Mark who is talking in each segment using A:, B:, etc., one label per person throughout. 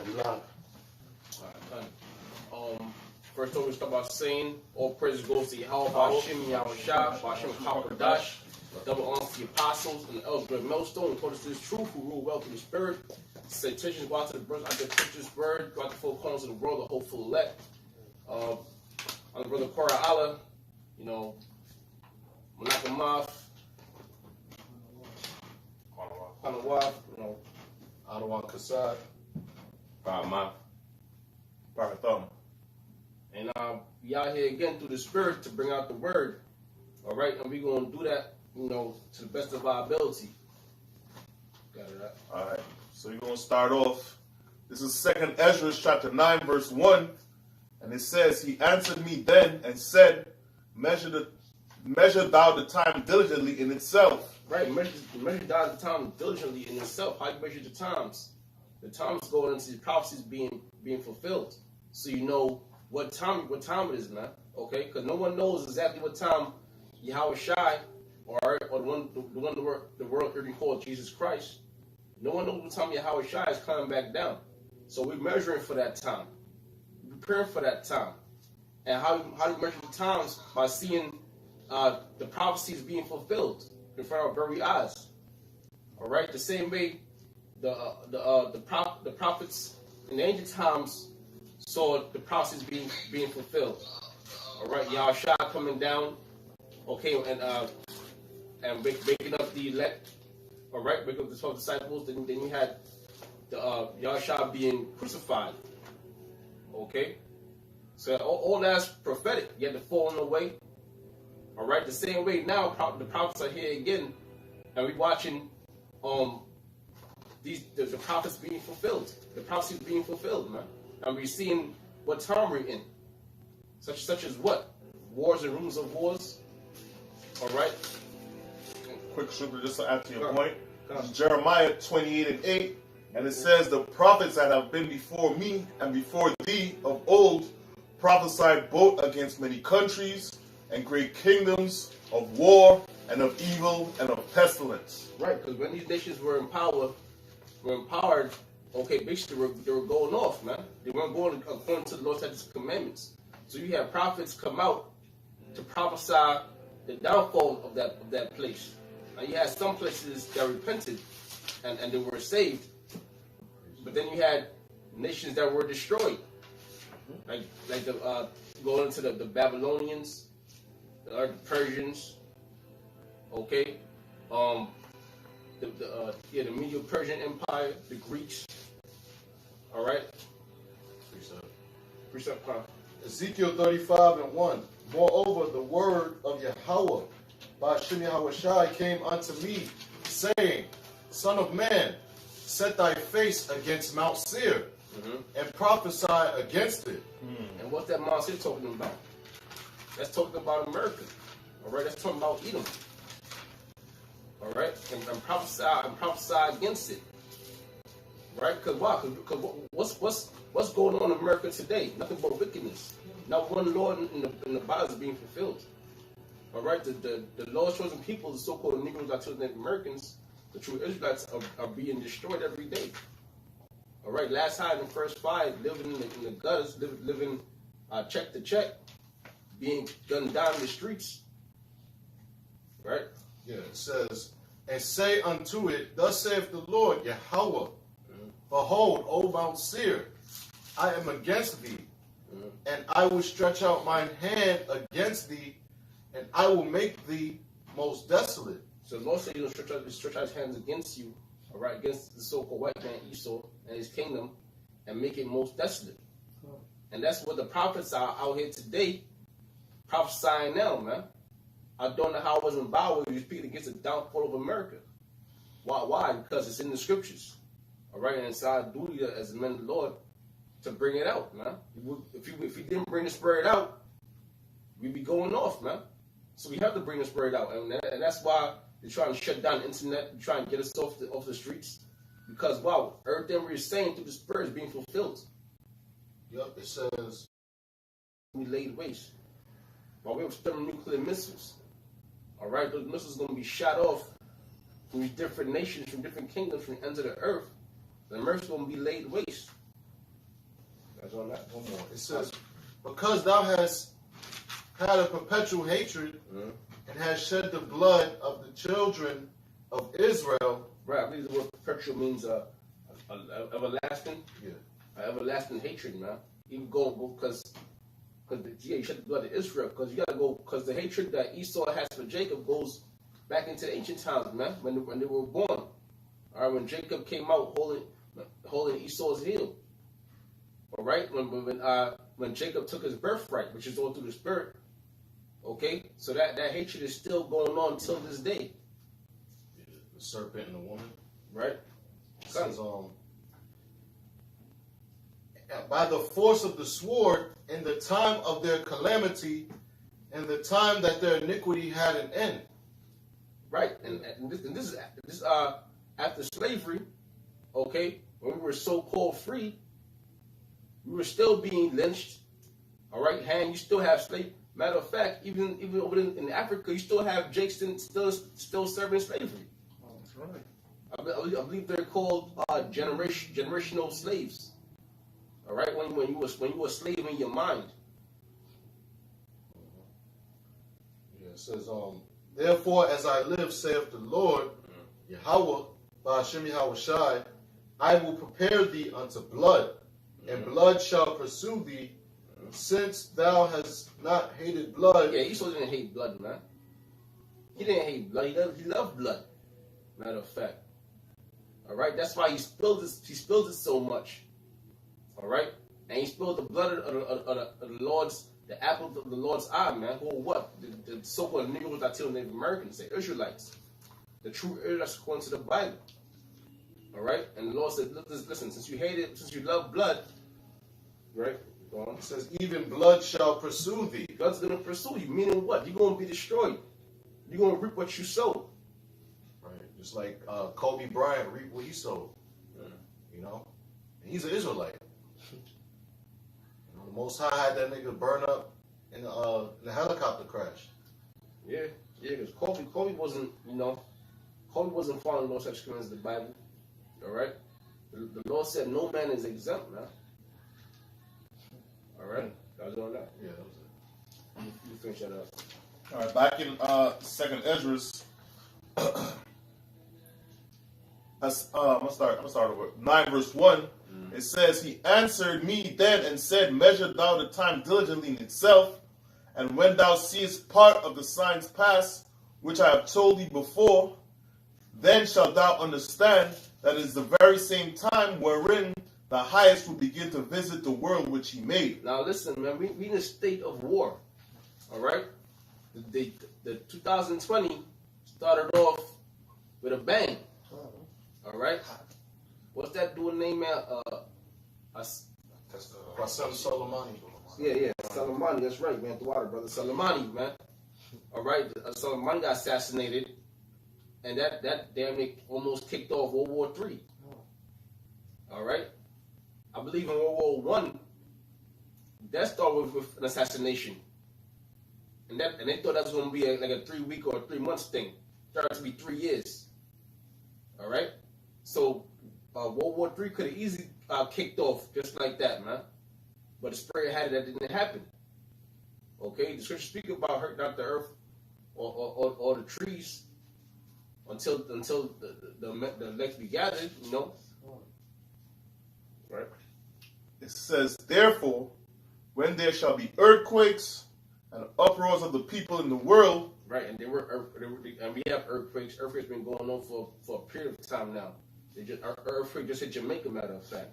A: Alright, first off, we start by saying all praise goes to Yahweh, Ba'ashem, Yahweh Shah, Ba'ashem, Kaparadash, double honor to the apostles and the elders of the millstone, who taught us this truth, who rule well through the spirit. Salutations go out to the brothers, I get preachers word, go out to the four corners of the world, the hopeful elect. I'm the brother Korah Allah, you know, Manakamath, Panawaf, you know,
B: Adawan Kasad, Parama, Parathum.
A: And we out here again through the spirit to bring out the word. All right, and we're going to do that, you know, to the best of our ability. Got it right?
B: All right, so we're going to start off. This is 2nd Ezra chapter 9, verse 1. And it says, He answered me then and said, Measure thou the time diligently in itself.
A: Right, measure thou the time diligently in itself. How you measure the times? The times going into the prophecies being fulfilled. So you know what time it is, man. Okay? Because no one knows exactly what time Yahweh Shai, or the one the world already called Jesus Christ. No one knows what time Yahweh Shai is coming back down. So we're measuring for that time. We're preparing for that time. And how do you measure the times? By seeing the prophecies being fulfilled in front of our very eyes. All right? The same way the prophets in the ancient times saw the prophecies being fulfilled. All right, Yahushua coming down, okay, and waking up the elect. All right, waking up the 12 disciples. Then you had the Yahushua being crucified. Okay, so all that's prophetic. You had the falling away. All right, the same way now the prophets are here again, and we're watching the prophets being fulfilled. The prophecies being fulfilled, man. And we're seeing what time we're in. Such as what? Wars and rumors of wars. All right.
B: Quick scripture just to add to your point. Jeremiah 28:8. And it says, The prophets that have been before me and before thee of old prophesied both against many countries and great kingdoms, of war and of evil and of pestilence.
A: Right, because when these nations were empowered, okay, basically they were going off, man. They weren't going according to the Lord's statutes and commandments. So you had prophets come out to prophesy the downfall of that place. And you had some places that repented and they were saved. But then you had nations that were destroyed. Like the going into the Babylonians, the Persians, okay? The Medo-Persian Empire, the Greeks. All right. Precept.
C: Ezekiel 35:1. Moreover, the word of Yahweh, Ba'ashem Yahweh Shai, came unto me, saying, Son of man, set thy face against Mount Seir, and prophesy against it.
A: And what's that Mount Seir talking about? That's talking about America. All right. That's talking about Edom. All right, and prophesy against it. Right? Because why? Because what's going on in America today? Nothing but wickedness. Not one law in the Bible is being fulfilled. All right, the Lord's chosen people, the so-called Negroes, Latinos, Native Americans, the true Israelites are being destroyed every day. All right, last time in the first 5, living in the gutters, living check to check, being gunned down in the streets. Right?
C: Yeah, it says, And say unto it, Thus saith the Lord Yahweh, Behold, O Mount Seir, I am against thee, and I will stretch out mine hand against thee, and I will make thee most desolate.
A: So the Lord said He'll stretch out His hands against you, all right, against the so-called white man Esau and his kingdom, and make it most desolate. And that's what the prophets are out here today, prophesying now, man. I don't know how it was in the Bible when you speak against the downfall of America. Why? Because it's in the scriptures. All right, and it's our duty as men of the Lord to bring it out, man. If you didn't bring the spirit out, we'd be going off, man. So we have to bring the spirit out, and that's why they're trying to shut down the internet, they're trying to get us off the streets, because wow, everything we're saying through the spirit is being fulfilled.
C: Yep, it says
A: We laid waste. While we were thermal nuclear missiles. All right, those missiles are going to be shot off from these different nations, from different kingdoms, from the ends of the earth. The earth's going to be laid waste.
C: It says, because thou hast had a perpetual hatred and hast shed the blood of the children of Israel.
A: Right, I believe the word perpetual means everlasting.
C: Yeah.
A: Everlasting hatred, man. Even go because you shed the blood of Israel, because you gotta go, because the hatred that Esau has for Jacob goes back into the ancient times, man, when they were born. All right, when Jacob came out holding Esau's heel. All right, when Jacob took his birthright, which is all through the spirit. Okay, so that hatred is still going on till this day.
C: The serpent and the woman.
A: Right.
C: It says, by the force of the sword, in the time of their calamity, and the time that their iniquity had an end.
A: Right, and this is after slavery. Okay, when we were so-called free, we were still being lynched. All right, and you still have slave. Matter of fact, even over in Africa, you still have Jakes still serving slavery.
C: Oh, that's right.
A: I believe they're called generational slaves. All right, when you were a slave in your mind.
C: Yeah, it says, therefore, as I live, saith the Lord, Yahweh, Ba'ashem Yahweh Shai, I will prepare thee unto blood, and blood shall pursue thee, since thou hast not hated blood.
A: Yeah, Esau didn't hate blood, man. He didn't hate blood. He loved blood. Matter of fact. All right, that's why he spilled it so much. All right, and he spilled the blood of the Lord's, the apple of the Lord's eye, man. Who are what? The so-called Negroes that tell Native Americans, the Israelites, the true Israelites according to the Bible. All right, and the Lord said, listen, since you love blood, right? Go on.
C: It says, even blood shall pursue thee.
A: God's gonna pursue you. Meaning what? You're gonna be destroyed. You're gonna reap what you sow.
C: Right, just like Kobe Bryant reaped what he sowed. You know, and he's an Israelite. The Most High had that nigga burn up in the helicopter crash.
A: Yeah, because Kobe wasn't, Kobe wasn't following no such commands of the Bible. All right, the Lord said no man is exempt, man. All right, that was on that.
C: Yeah, that was it.
A: You finish that up.
B: All right, back in 2nd Esdras. I'm gonna start with 9 verse 1. It says, he answered me then and said, measure thou the time diligently in itself, and when thou seest part of the signs pass, which I have told thee before, then shalt thou understand that it is the very same time wherein the highest will begin to visit the world which he made.
A: Now listen, man, we in a state of war. All right, the 2020 started off with a bang. All right. What's that dude name, man?
C: That's Qasem Soleimani.
A: Yeah, Soleimani. That's right, man. The water, brother. Soleimani, man. All right, Soleimani got assassinated, and that damn it almost kicked off World War III. All right. I believe in World War I, that started with an assassination, and they thought that was going to be like a 3-week or a 3 months thing. It turned out to be 3 years. All right. So World War III could have easily kicked off just like that, man. But the Spirit had it that didn't happen. Okay, the scriptures speak about hurting out the earth or the trees until the elect be gathered, Right.
B: It says, therefore, when there shall be earthquakes and uproars of the people in the world.
A: Right, and and we have earthquakes. Earthquakes been going on for a period of time now. Earthquake just hit Jamaica, matter of fact,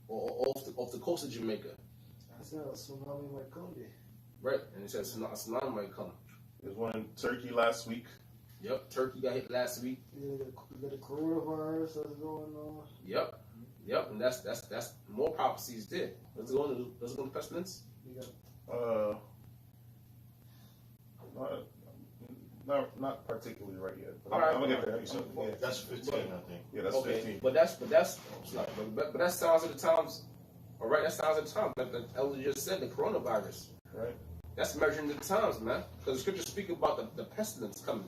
A: or off the coast of Jamaica.
D: I said a tsunami might come there.
A: Right, and it says a tsunami might come.
B: There's one in Turkey last week.
A: Yep, Turkey got hit last week.
D: You got a coronavirus that's going on.
A: Yep, and that's more prophecies there. Let's go to pestilence.
B: Not particularly right yet. But
A: All right,
B: I'm gonna get there. Yeah.
C: That's 15, I think.
B: Yeah, that's
A: Okay,
B: 15.
A: but that sounds of the times. All right, that sounds of the times. Like the elder just said, the coronavirus.
B: Right.
A: That's measuring the times, man. Because the scriptures speak about the pestilence coming.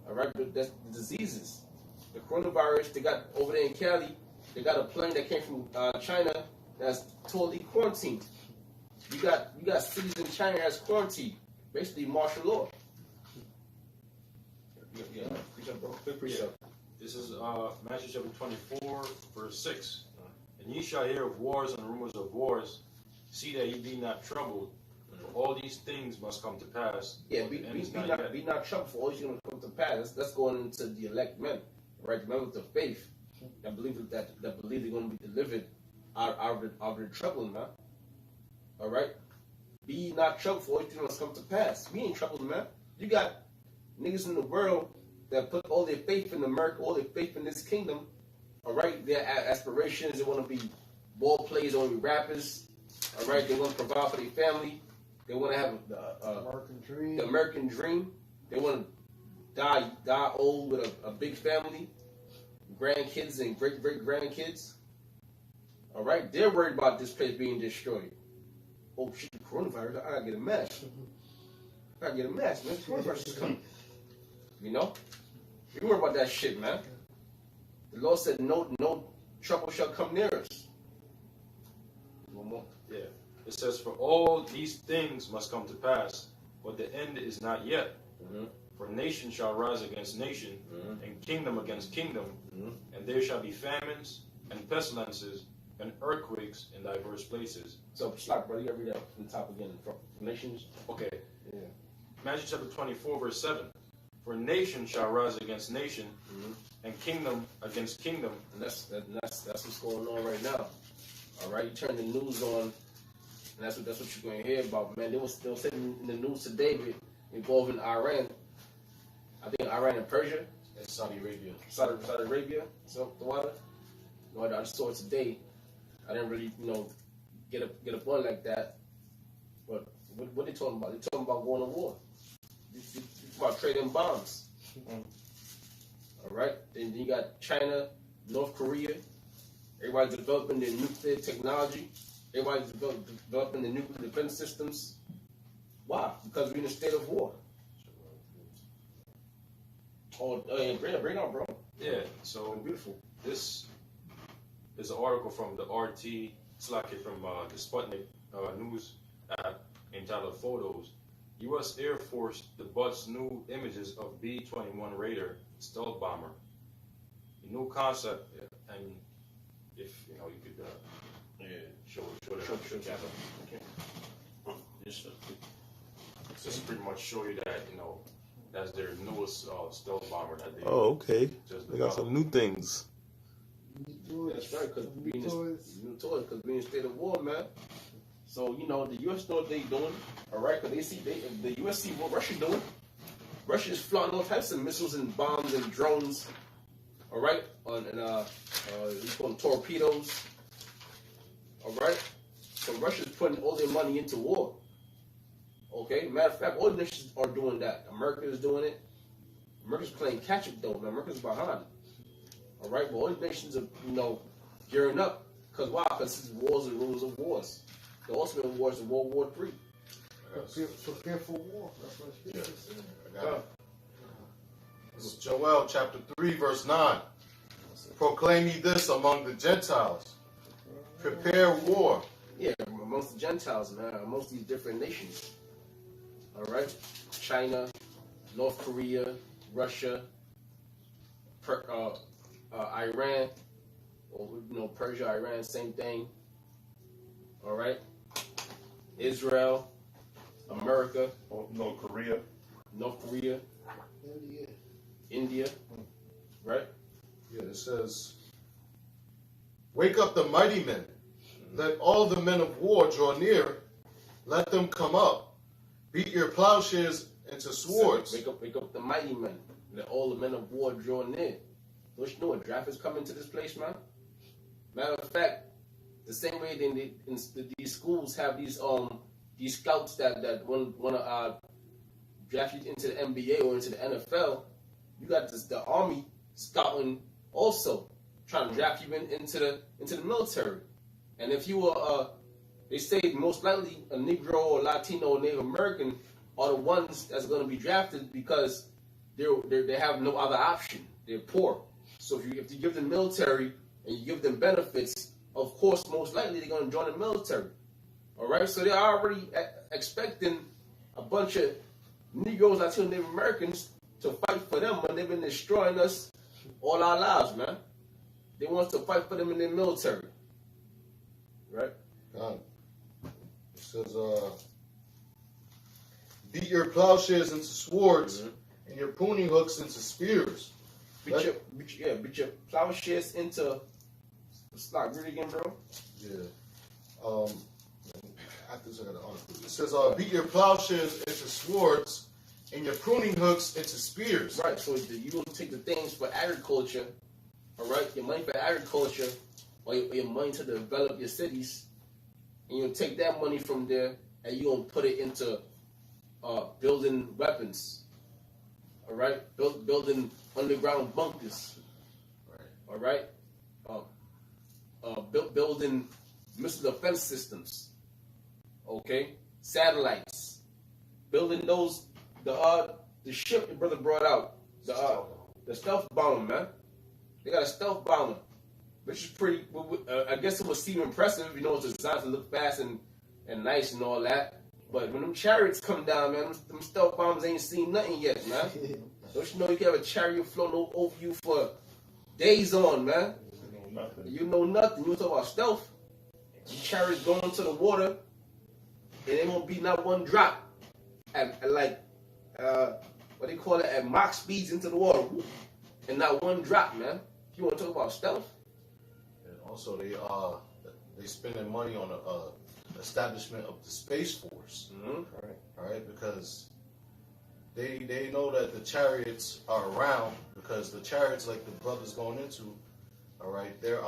A: All right, that's the diseases. The coronavirus they got over there in Cali. They got a plane that came from China that's totally quarantined. You got cities in China that's quarantined, basically martial law. Yeah, bro.
E: This is Matthew chapter 24, verse 6. And ye shall hear of wars and rumors of wars. See that ye be not troubled, for all these things must come to pass.
A: Yeah, be not troubled, for all these things come to pass. That's going into the elect men, right? The men with the faith that believe that believe they're going to be delivered out of the trouble, man. All right, be not troubled, for all these things must come to pass. We ain't troubled, man. You got niggas in the world that put all their faith in America, all their faith in this kingdom. All right, their aspirations, they want to be ball players, they want to be rappers. All right, they want to provide for their family. They want to have the American dream. They want to die old with a big family, grandkids and great grandkids. All right, they're worried about this place being destroyed. Oh shit, the coronavirus! I gotta get a mask. Man. Coronavirus is coming. You know, we worry about that shit, man. The Lord said, "No trouble shall come near us." One more.
E: Yeah. It says, for all these things must come to pass, but the end is not yet.
A: Mm-hmm.
E: For nation shall rise against nation, and kingdom against kingdom, and there shall be famines and pestilences and earthquakes in diverse places.
A: So, stop, brother. You gotta read that from the top again. From nations.
E: Okay.
A: Yeah.
E: Matthew chapter 24, verse 7. For nation shall rise against nation, and kingdom against kingdom.
A: And that's what's going on right now. All right, you turn the news on, and that's what you're going to hear about, man. They was sitting in the news today involving Iran. I think Iran and Persia
C: And Saudi Arabia.
A: Saudi Arabia. So the water. No, I just saw it today. I didn't really, get up on like that. But what they talking about? They talking about going to war. They about trading bombs. All right. Then you got China, North Korea. Everybody's developing their nuclear technology. Everybody's developing their nuclear defense systems. Why? Because we're in a state of war. Oh, yeah, bring it on, bro.
E: Yeah, so
A: Beautiful.
E: this is an article from the RT, from the Sputnik news app entitled Photos. U.S. Air Force debuts new images of B-21 Raider stealth bomber. A new concept, and if you could show that. Okay. Just pretty much show you that that's their newest stealth bomber that they.
B: Oh, okay.
E: Just
B: They got some new things.
A: That's right, because we're in a state of war, man. So, the U.S. know what they're doing, all right? Because the U.S. see what Russia's doing. Russia is flying all types of missiles and bombs and drones, all right? We call them torpedoes, all right? So Russia's putting all their money into war. Okay? Matter of fact, all the nations are doing that. America is doing it. America's playing catch-up, though. America's behind. All right? But all the nations are, gearing up. Because why? Because this is wars and rumors of wars. The ultimate war is World War III.
D: Prepare for war. That's what it is.
C: I got it. This is Joel chapter 3, verse 9. Proclaim ye this among the Gentiles. Prepare war.
A: Yeah, amongst the Gentiles, man. Amongst these different nations. All right? China, North Korea, Russia, Iran, or Persia, Iran, same thing. All right? Israel, America,
B: North Korea.
A: North Korea, India, right?
C: Yeah, it says, wake up the mighty men. Let all the men of war draw near. Let them come up. Beat your plowshares into swords.
A: Wake up the mighty men. Let all the men of war draw near. Don't you know a draft is coming to this place, man? Matter of fact, the same way these schools have these scouts that want to draft you into the NBA or into the NFL, you got the Army scouting also trying to draft you into the military. And if you were, they say most likely a Negro or Latino or Native American are the ones that's going to be drafted because they have no other option. They're poor. So if you give them military and you give them benefits, of course, most likely they're gonna join the military. All right, so they're already expecting a bunch of Negroes, Latino Native Americans, to fight for them when they've been destroying us all our lives, man. They want us to fight for them in the military, right?
C: God. It says, beat your plowshares into swords and your pruning hooks into spears.
A: Beat your plowshares into. Stop, read it again, bro.
C: Yeah. After this, I got an article. It says, beat your plowshares into swords and your pruning hooks into spears.
A: Right, so you gonna take the things for agriculture, all right? Your money for agriculture, or your money to develop your cities, and you'll take that money from there and you're gonna put it into building weapons, all right? Building underground bunkers, all right? Building missile defense systems, okay? Satellites, building those, the ship your brother brought out, the stealth bomber, man. They got a stealth bomber, which is pretty. I guess it would seem impressive, you know, it's designed to look fast and nice and all that. But when them chariots come down, man, them stealth bombers ain't seen nothing yet, man. Don't you know you can have a chariot floating over you for days on, man? You know nothing. You talk about stealth. The chariots going into the water, and ain't gonna be not one drop at like what they call it, at Mach speeds into the water, and not one drop, man. You want to talk about stealth?
C: And also, they spending money on the establishment of the Space Force, all right, because they know that the chariots are around, because the chariots, like the brothers going into, all right, they're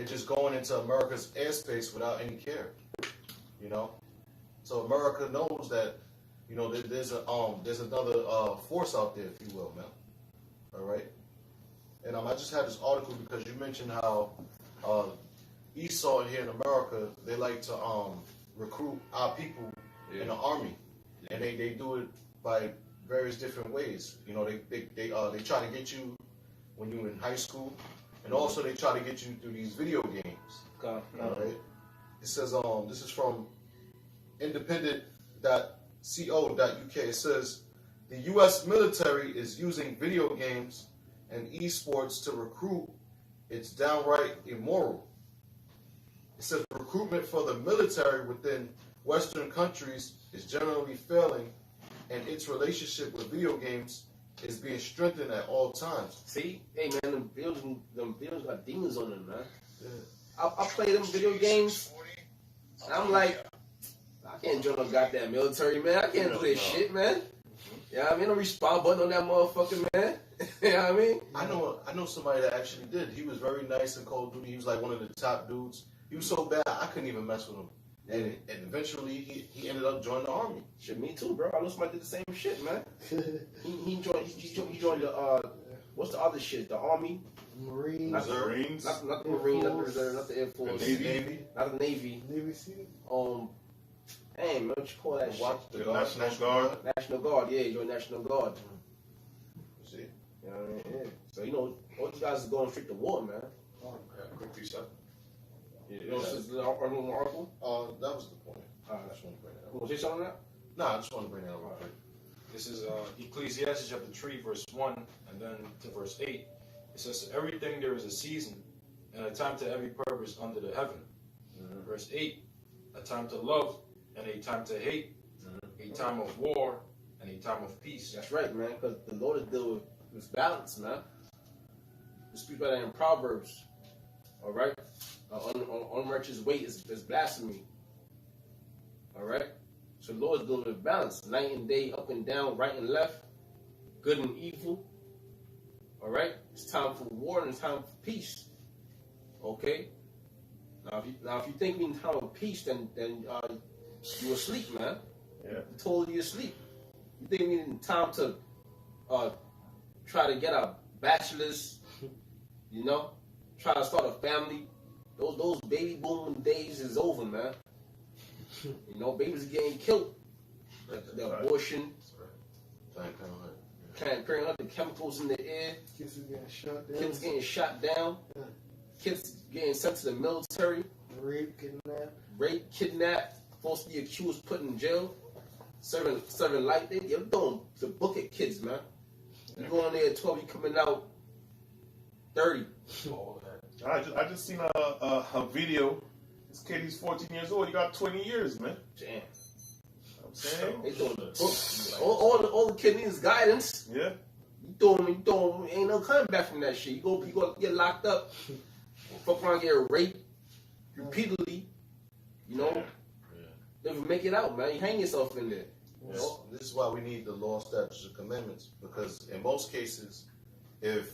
C: just going into America's airspace without any care, you know. So America knows that, you know, there's another force out there, if you will, man. All right. And I just had this article because you mentioned how Esau here in America, they like to recruit our people in the army, and they do it by various different ways. You know, they try to get you when you're in high school, and also they try to get you through these video games.
A: Okay.
C: All right. It says this is from independent.co.uk. It says the U.S. military is using video games and esports to recruit. It's downright immoral. It says recruitment for the military within Western countries is generally failing, and its relationship with video games is being strengthened at all times.
A: See, hey man, them videos got demons on them, man. Yeah. I play them video games, and I'm like, I can't join no goddamn military, man. I can't do this shit, man. You know what I mean? No respawn button on that motherfucker, man. You know what I mean?
C: I know somebody that actually did. He was very nice in Call of Duty. He was like one of the top dudes. He was so bad, I couldn't even mess with him. And eventually, he ended up joining the army.
A: Shit, me too, bro. I know somebody did the same shit, man. he joined the what's the other shit? The army,
D: Marines.
A: not the
B: Marines,
A: not the Marines, not the Reserve, not the Air Force,
B: the Navy,
A: not the Navy.
D: Navy SEAL.
A: Hey, man, what you call that shit?
B: the National Guard.
A: National Guard, yeah, join National Guard.
C: See?
A: You know what I mean? Yeah. So you know, all these guys are going straight to war, man.
E: Quick reset.
A: You know, this is the article.
C: That was the point. I just want to bring that
A: You
C: up.
A: want to say something on that?
C: No, I just want to bring that up real quick.
E: This is Ecclesiastes chapter 3, verse 1, and then to verse 8. It says, to everything there is a season, and a time to every purpose under the heaven. Verse 8, a time to love, and a time to hate, a time of war, and a time of peace.
A: That's right, man, because the Lord is dealing with balance, man. We speak about that in Proverbs, all right? Unrighteous weight is blasphemy, all right? So the Lord is dealing with balance, night and day, up and down, right and left, good and evil, all right? It's time for war and it's time for peace, okay? Now, if you think we in time of peace, then you asleep, man.
B: Yeah.
A: You're totally asleep. You think we in time to try to get a bachelor's, you know, try to start a family? Those baby boom days is over, man. You know, babies are getting killed. The abortion, Planned Parenthood, the chemicals in the air,
D: Kids are getting shot down.
A: kids getting shot down, kids getting sent to the military,
D: Rape, kidnap.
A: falsely accused, put in jail, serving life. You're doing the book at kids, man. You go in there at 12, you coming out 30.
E: All that.
B: I just seen a video. This kid, he's 14 years old. He got 20 years, man.
A: Damn.
B: I'm saying,
A: They doing the book. All the kid needs is guidance.
B: yeah.
A: You doing, ain't no coming back from that shit. You go get locked up, fuck around, get raped repeatedly. You know, never make it out, man. You hang yourself in there.
C: This is why we need the law, statutes, and commandments, because in most cases, if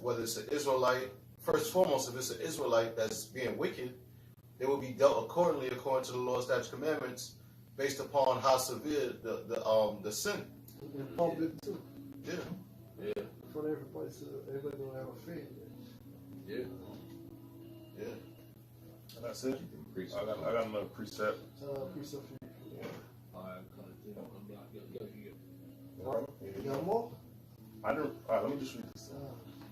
C: whether it's an Israelite, first and foremost, if it's an Israelite that's being wicked, they will be dealt accordingly according to the law, statutes, commandments, based upon how severe the sin.
D: And public too.
C: Yeah.
A: Yeah,
D: For everybody, so everybody don't have a faith.
A: yeah.
C: Yeah.
B: And that's it. I got another precept.
D: Precept.
A: Alright,
D: You got more?
B: I don't. All right, let me just read this.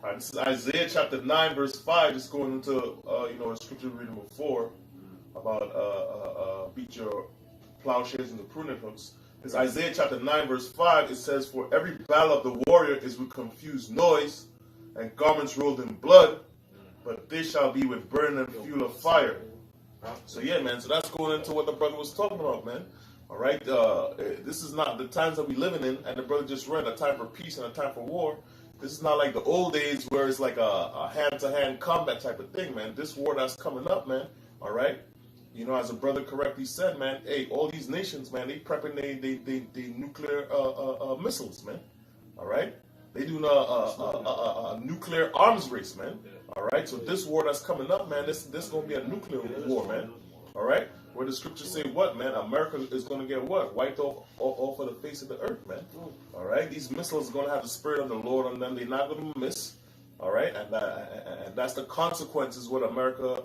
B: All right, this is Isaiah chapter 9, verse 5. Just going into a scripture reading before about beat your plowshares and the pruning hooks. It's Isaiah chapter 9, verse 5. It says, "For every battle of the warrior is with confused noise, and garments rolled in blood, but they shall be with burning and fuel of fire." So yeah, man. So that's going into what the brother was talking about, man. All right. This is not the times that we living in, and the brother just read a time for peace and a time for war. This is not like the old days where it's like a hand-to-hand combat type of thing, man. This war that's coming up, man. All right. You know, as a brother correctly said, man. Hey, all these nations, man, they prepping they nuclear missiles, man. All right. They doing a nuclear arms race, man. All right. So this war that's coming up, man, this gonna be a nuclear war, man. All right. Where the scriptures say what, man? America is gonna get what? Wiped off of the face of the earth, man. All right. These missiles are gonna have the spirit of the Lord on them. They're not gonna miss. All right. And that's the consequences what America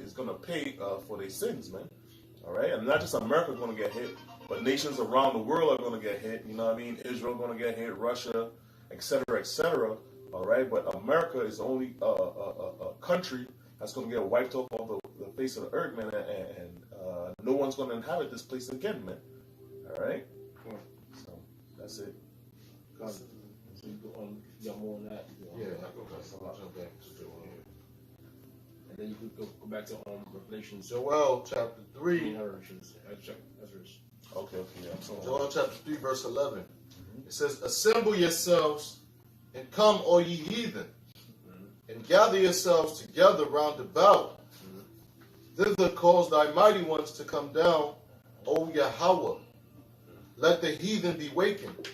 B: is gonna pay for their sins, man. All right. And not just America gonna get hit, but nations around the world are gonna get hit. You know what I mean? Israel gonna get hit, Russia, etc., etc. All right, but America is the only country that's going to get wiped off of the face of the earth, man, and no one's going to inhabit this place again, man. All right, so that's it.
A: So you got more on that.
C: Yeah. I'll jump back to Joel.
A: And then you could go back to Revelation.
C: Joel chapter 3.
B: Okay, yeah.
C: Joel chapter 3, verse 11. It says, "Assemble yourselves and come, all ye heathen, and gather yourselves together round about. Thither cause thy mighty ones to come down, O Yahweh. Let the heathen be wakened,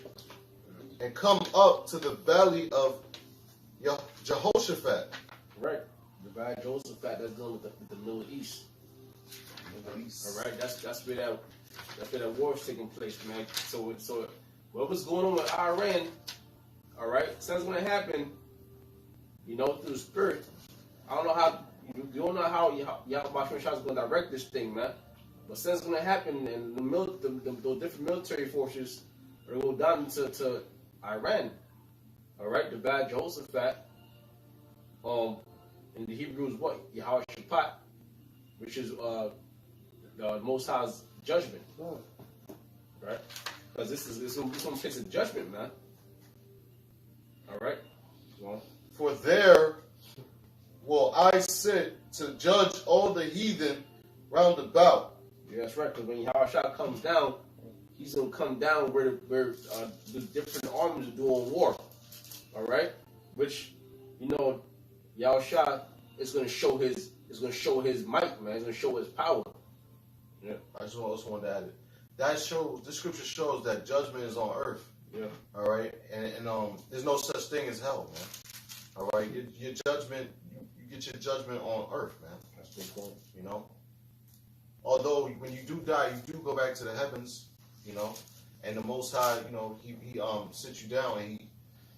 C: and come up to the valley of Jehoshaphat."
A: Right. The valley of Jehoshaphat, that's dealing with the Middle East. All right. That's where that war is taking place, man. So whatever's going on with Iran, all right, something's going to happen, you know, through the spirit. I don't know how, you don't know how Yahweh is going to direct this thing, man. But something's going to happen, and the different military forces are going to go down to Iran. All right, the bad Jehoshaphat, in the Hebrew is what? Yahweh Shaphat, which is the Most High's judgment. Right? Because this is going to face a judgment, man. All right. Well,
C: "For there will I sit to judge all the heathen round about."
A: yeah, that's right. Because when Yahushua comes down, he's going to come down where the different armies are doing war. All right. Which, you know, Yahushua is going to show his might, man. He's going to show his power. Yeah.
C: I just also wanted to add it. This scripture shows that judgment is on earth.
A: Yeah.
C: All right, and there's no such thing as hell, man. All right, your judgment, you get your judgment on earth, man.
A: That's the point.
C: You know, although when you do die, you do go back to the heavens, you know, and the Most High, you know, he sits you down and he,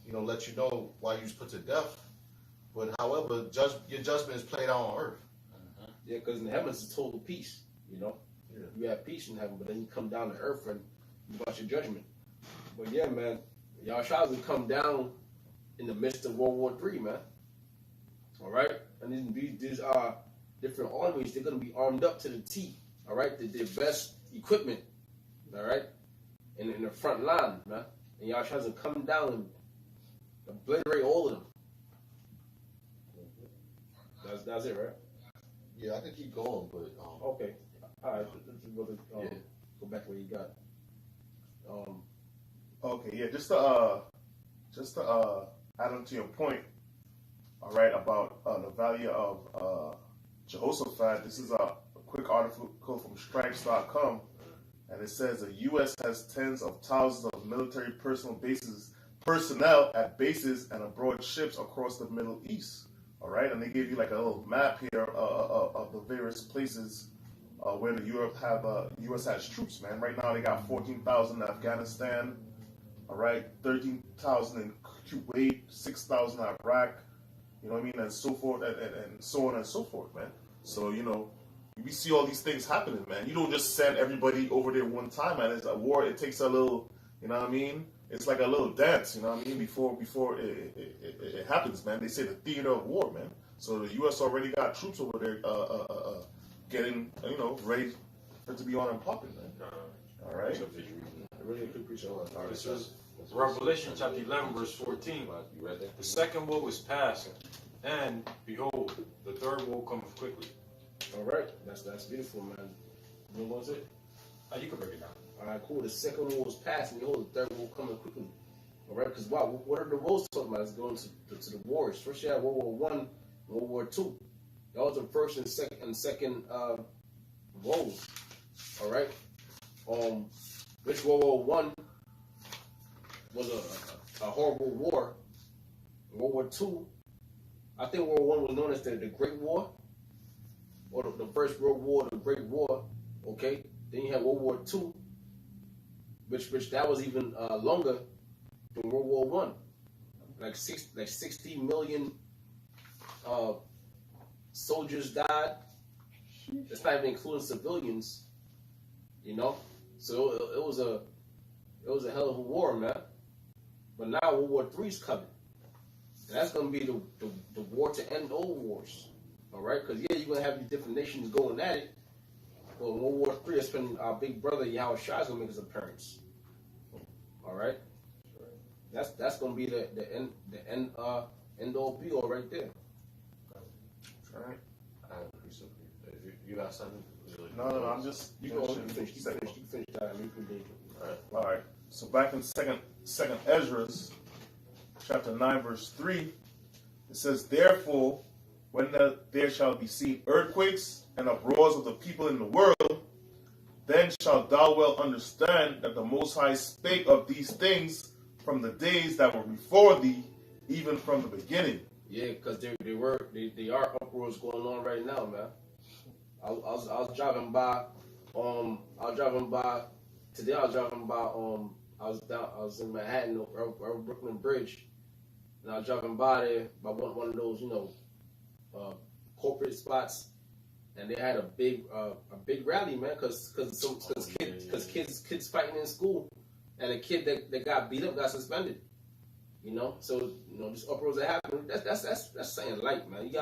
C: you know, lets you know why you was put to death. But however, your judgment is played out on earth.
A: Yeah, because in the heavens it's total peace. You know, you have peace in heaven, but then you come down to earth and you watch your judgment. But yeah, man, Yahushua will come down in the midst of World War III, man. All right, and these are different armies. They're gonna be armed up to the teeth. All right, their best equipment. All right, in the front line, man. And y'all tries to come down and obliterate all of them. That's it, right?
C: Yeah, I can keep going, but
A: Okay. All right. Let's
C: Yeah.
A: go back where you got.
B: Okay, yeah, just to add on to your point, all right, about the value of Jehoshaphat. This is a quick article from Stripes.com, and it says the U.S. has tens of thousands of military personnel at bases and aboard ships across the Middle East. All right, and they gave you like a little map here of the various places where the U.S. has troops. Man, right now they got 14,000 in Afghanistan. All right, 13,000 in Kuwait, 6,000 in Iraq. You know what I mean, and so forth, and so on and so forth, man. So we see all these things happening, man. You don't just send everybody over there one time, man. It's a war. It takes a little, you know what I mean? It's like a little dance, you know what I mean? Before it happens, man. They say the theater of war, man. So the U.S. already got troops over there, getting, ready for it to be on and popping, man. All right.
A: I really appreciate all that.
E: This is Revelation chapter 11, verse 14. The second woe is past, and behold, the third woe cometh quickly.
A: All right, that's beautiful, man. You know what it?
E: You can break it down.
A: All right, cool. The second war was passed, and behold, the third war coming quickly. All right, because wow, what are the wars talking about? It's going to the wars. First, you had World War I, World War II. That was the first and second wars. All right. Which World War I was a horrible war. World War II, I think World War I was known as the Great War, or the First World War, the Great War. Okay. Then you had World War II, which that was even longer than World War One. Like 60 million soldiers died. That's not even including civilians. So it was a hell of a war, man. But now World War III is coming, and that's gonna be the war to end all wars. All right, because you're gonna have these different nations going at it. Well, World War III, that's when our big brother Yahweh Shai is gonna make his appearance. All right, that's gonna be the end all be all right there.
B: All right.
C: you got something?
B: No, I'm just.
A: You can finish that.
B: All right. So back in second Ezra's chapter 9, verse 3, it says, "Therefore, when there shall be seen earthquakes and uproars of the people in the world, then shalt thou well understand that the Most High spake of these things from the days that were before thee, even from the beginning."
A: Yeah, because they are uproars going on right now, man. I was driving by today. I was in Manhattan over Brooklyn Bridge, and I was driving by there by one of those corporate spots, and they had a big rally, man, because kids fighting in school, and a kid that got beat up got suspended. So these uproars that happen. That's saying light, man. You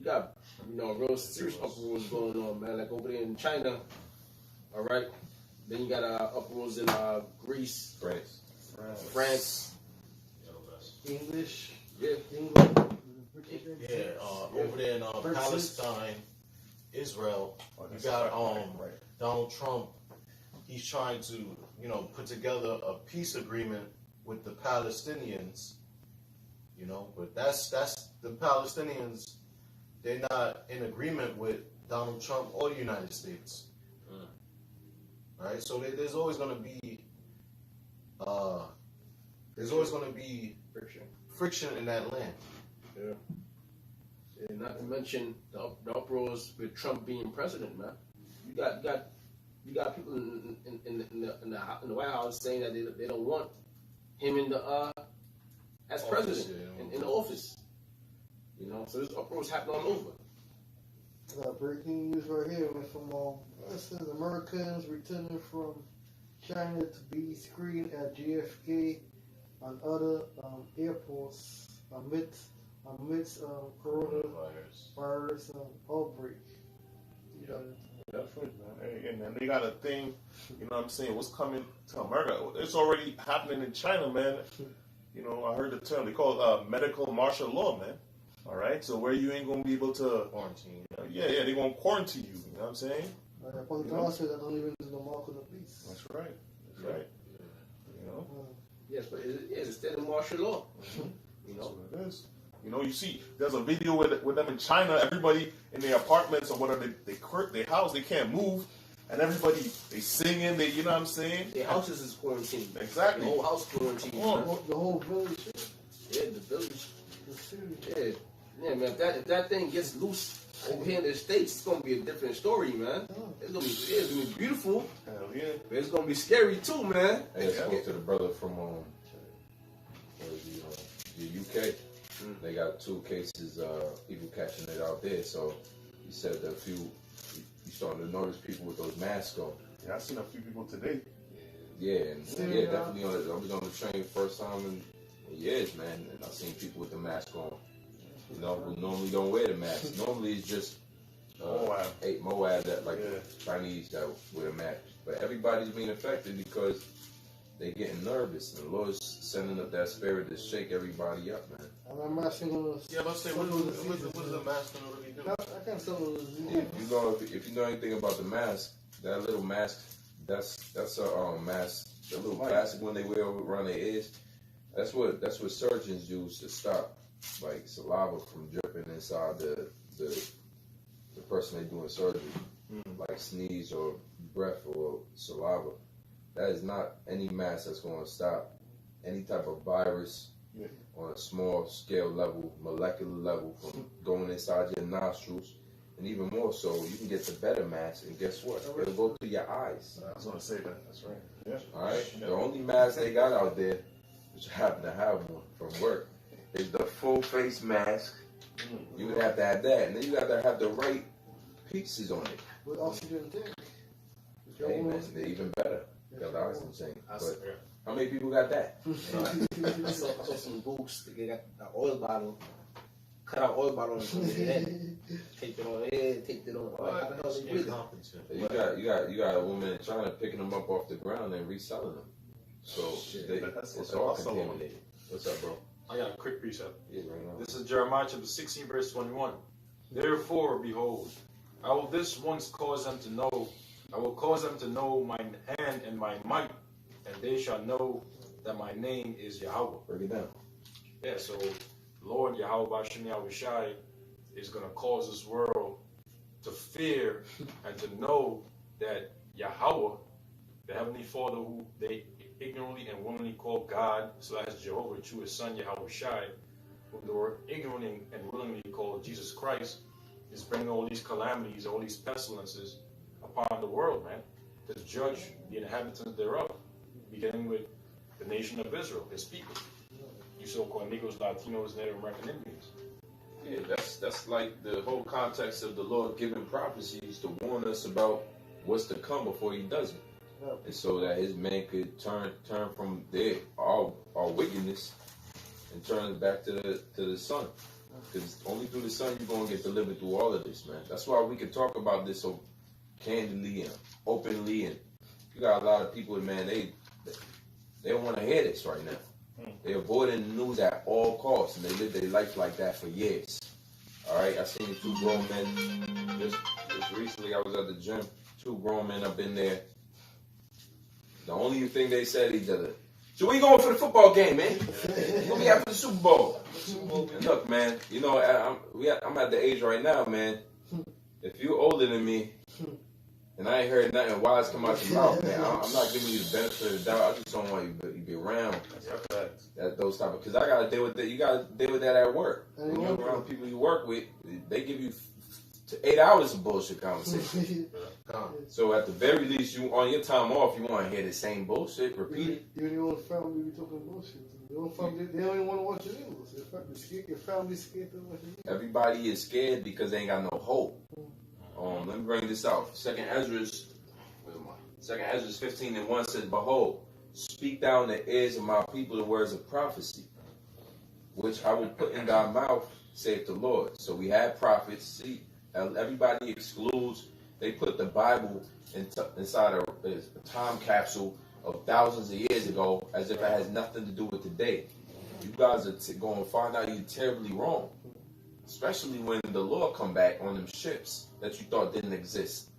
A: got real serious uproars going on, man. Like over there in China, all right. Then you got uproars in Greece, France,
D: English.
A: yeah,
D: England.
C: Over there in Palestine, Israel, you got Donald Trump. He's trying to put together a peace agreement with the Palestinians, but that's the Palestinians. They're not in agreement with Donald Trump or the United States. Right? So there's always going to be friction in that land.
A: Yeah. And not to mention the uproars with Trump being president, man. You got people in the White House saying that they don't want him in the as president in the office. So this uproars happen all over.
D: Breaking news right here from it says Americans returning from China to be screened at JFK and other airports amid amidst coronavirus outbreak.
B: Yeah. That's right, man. And then they got a thing, you know what I'm saying, what's coming to America. It's already happening in China, man. You know, I heard the term, they call it medical martial law, man. All right? So where you ain't going to be able to
C: Quarantine.
B: yeah, they're going to quarantine you, you know what I'm saying?
D: Like Apostle John said, that don't even do the mark of the beast.
B: That's right. That's right. You know?
A: Yes, but it's still a martial law. You
B: That's
A: know?
B: what it is. You know, you see, there's a video with them in China. Everybody in their apartments or whatever, their house, they can't move, and everybody they singing. They, you know what I'm saying?
A: Their houses is quarantined.
B: Exactly.
A: The whole house quarantined.
D: The whole village.
A: Yeah, the village.
D: The city.
A: Yeah, man. If that thing gets loose over here in the States, it's gonna be a different story, man. It's gonna be beautiful,
B: Hell yeah.
A: but it's gonna be scary too, man.
F: I just spoke to the brother from the UK. They got 2 cases, people catching it out there. So he said that you starting to notice people with those masks on.
B: Yeah, I seen a few people today.
F: Yeah, and definitely on it. I was on the train first time in years, man, and I seen people with the mask on. You know, who normally don't wear the mask. Normally it's just Moab that like Chinese that wear a mask. But everybody's being affected because they're getting nervous, and the Lord's sending up that spirit to shake everybody up, man.
D: And I'm asking on the.
C: Yeah, let's say, what does the mask really do?
D: I can't tell the disease.
F: If you know anything about the mask, that little mask, that's a mask, the little plastic one they wear around their ears. That's what surgeons use to stop like saliva from dripping inside the person they're doing surgery, like sneeze or breath or saliva. That is not any mask that's going to stop any type of virus on a small scale level, molecular level, from going inside your nostrils. And even more so, you can get the better mask, and guess what? It'll go through your eyes.
B: I was going to say that. That's right. Yeah.
F: All right? The only mask they got out there, which I happen to have one from work, is the full face mask. You would have to have that. And then you have to have the right pieces on it.
D: With oxygen tank.
F: Hey, man, they're even better. Got the oxygen tank. But how many people got that?
A: I saw some boots. They got an oil bottle. Cut out oil bottle and put it in. Taped it on the head, taped it on. How the hell they breathe?
F: You got a woman in China picking them up off the ground and reselling them. So it's all contaminated. What's up, bro?
E: I got a quick precept.
F: Yeah, right now.
E: This is Jeremiah chapter 16, verse 21. Therefore, behold, I will cause them to know my hand and my might, and they shall know that my name is Yahweh.
F: Break it down.
E: Yeah, so Lord Yahweh Bashem Yahushai is going to cause this world to fear and to know that Yahweh, the Heavenly Father, who they ignorantly and willingly call God, / Jehovah, through His Son Yahushai, who they were ignorantly and willingly called Jesus Christ, is bringing all these calamities, all these pestilences upon the world, man, to judge the inhabitants thereof, beginning with the nation of Israel, His people. You so-called Negroes, Latinos, Native American Indians.
F: Yeah, that's like the whole context of the Lord giving prophecies to warn us about what's to come before He does it. And so that His men could turn from our wickedness and turn it back to the Son. Because only through the Son you're going to get delivered through all of this, man. That's why we can talk about this so candidly and openly. And you got a lot of people, man, they don't want to hear this right now. They're avoiding the news at all costs, and they live their life like that for years. All right, I seen 2 grown men just recently. I was at the gym. 2 grown men up in there. The only thing they said to each other, so where you going for the football game, man? What we have for the Super Bowl? And look, man, you know, I'm at the age right now, man. If you're older than me, and I ain't heard nothing wise come out your mouth, man, I'm not giving you the benefit of the doubt. I just don't want you to be around those type of, because I got to deal with that. You got to deal with that at work. When you're around people you work with, they give you 8 hours of bullshit conversation. So at the very least, you on your time off, you want to hear the same bullshit, repeat it.
D: Even your own family be talking bullshit. Your own family, they don't even want to watch the news. Your family's scared to watch the news.
F: Everybody is scared because they ain't got no hope. Let me bring this out. Second Ezra 15:1 says, "Behold, speak thou in the ears of my people the words of prophecy. which I will put in thy mouth, saith the Lord. So we had prophets. See, everybody excludes. They put the Bible inside a time capsule of thousands of years ago, as if it has nothing to do with today. You guys are going to find out you're terribly wrong, especially when the Lord come back on them ships that you thought didn't exist.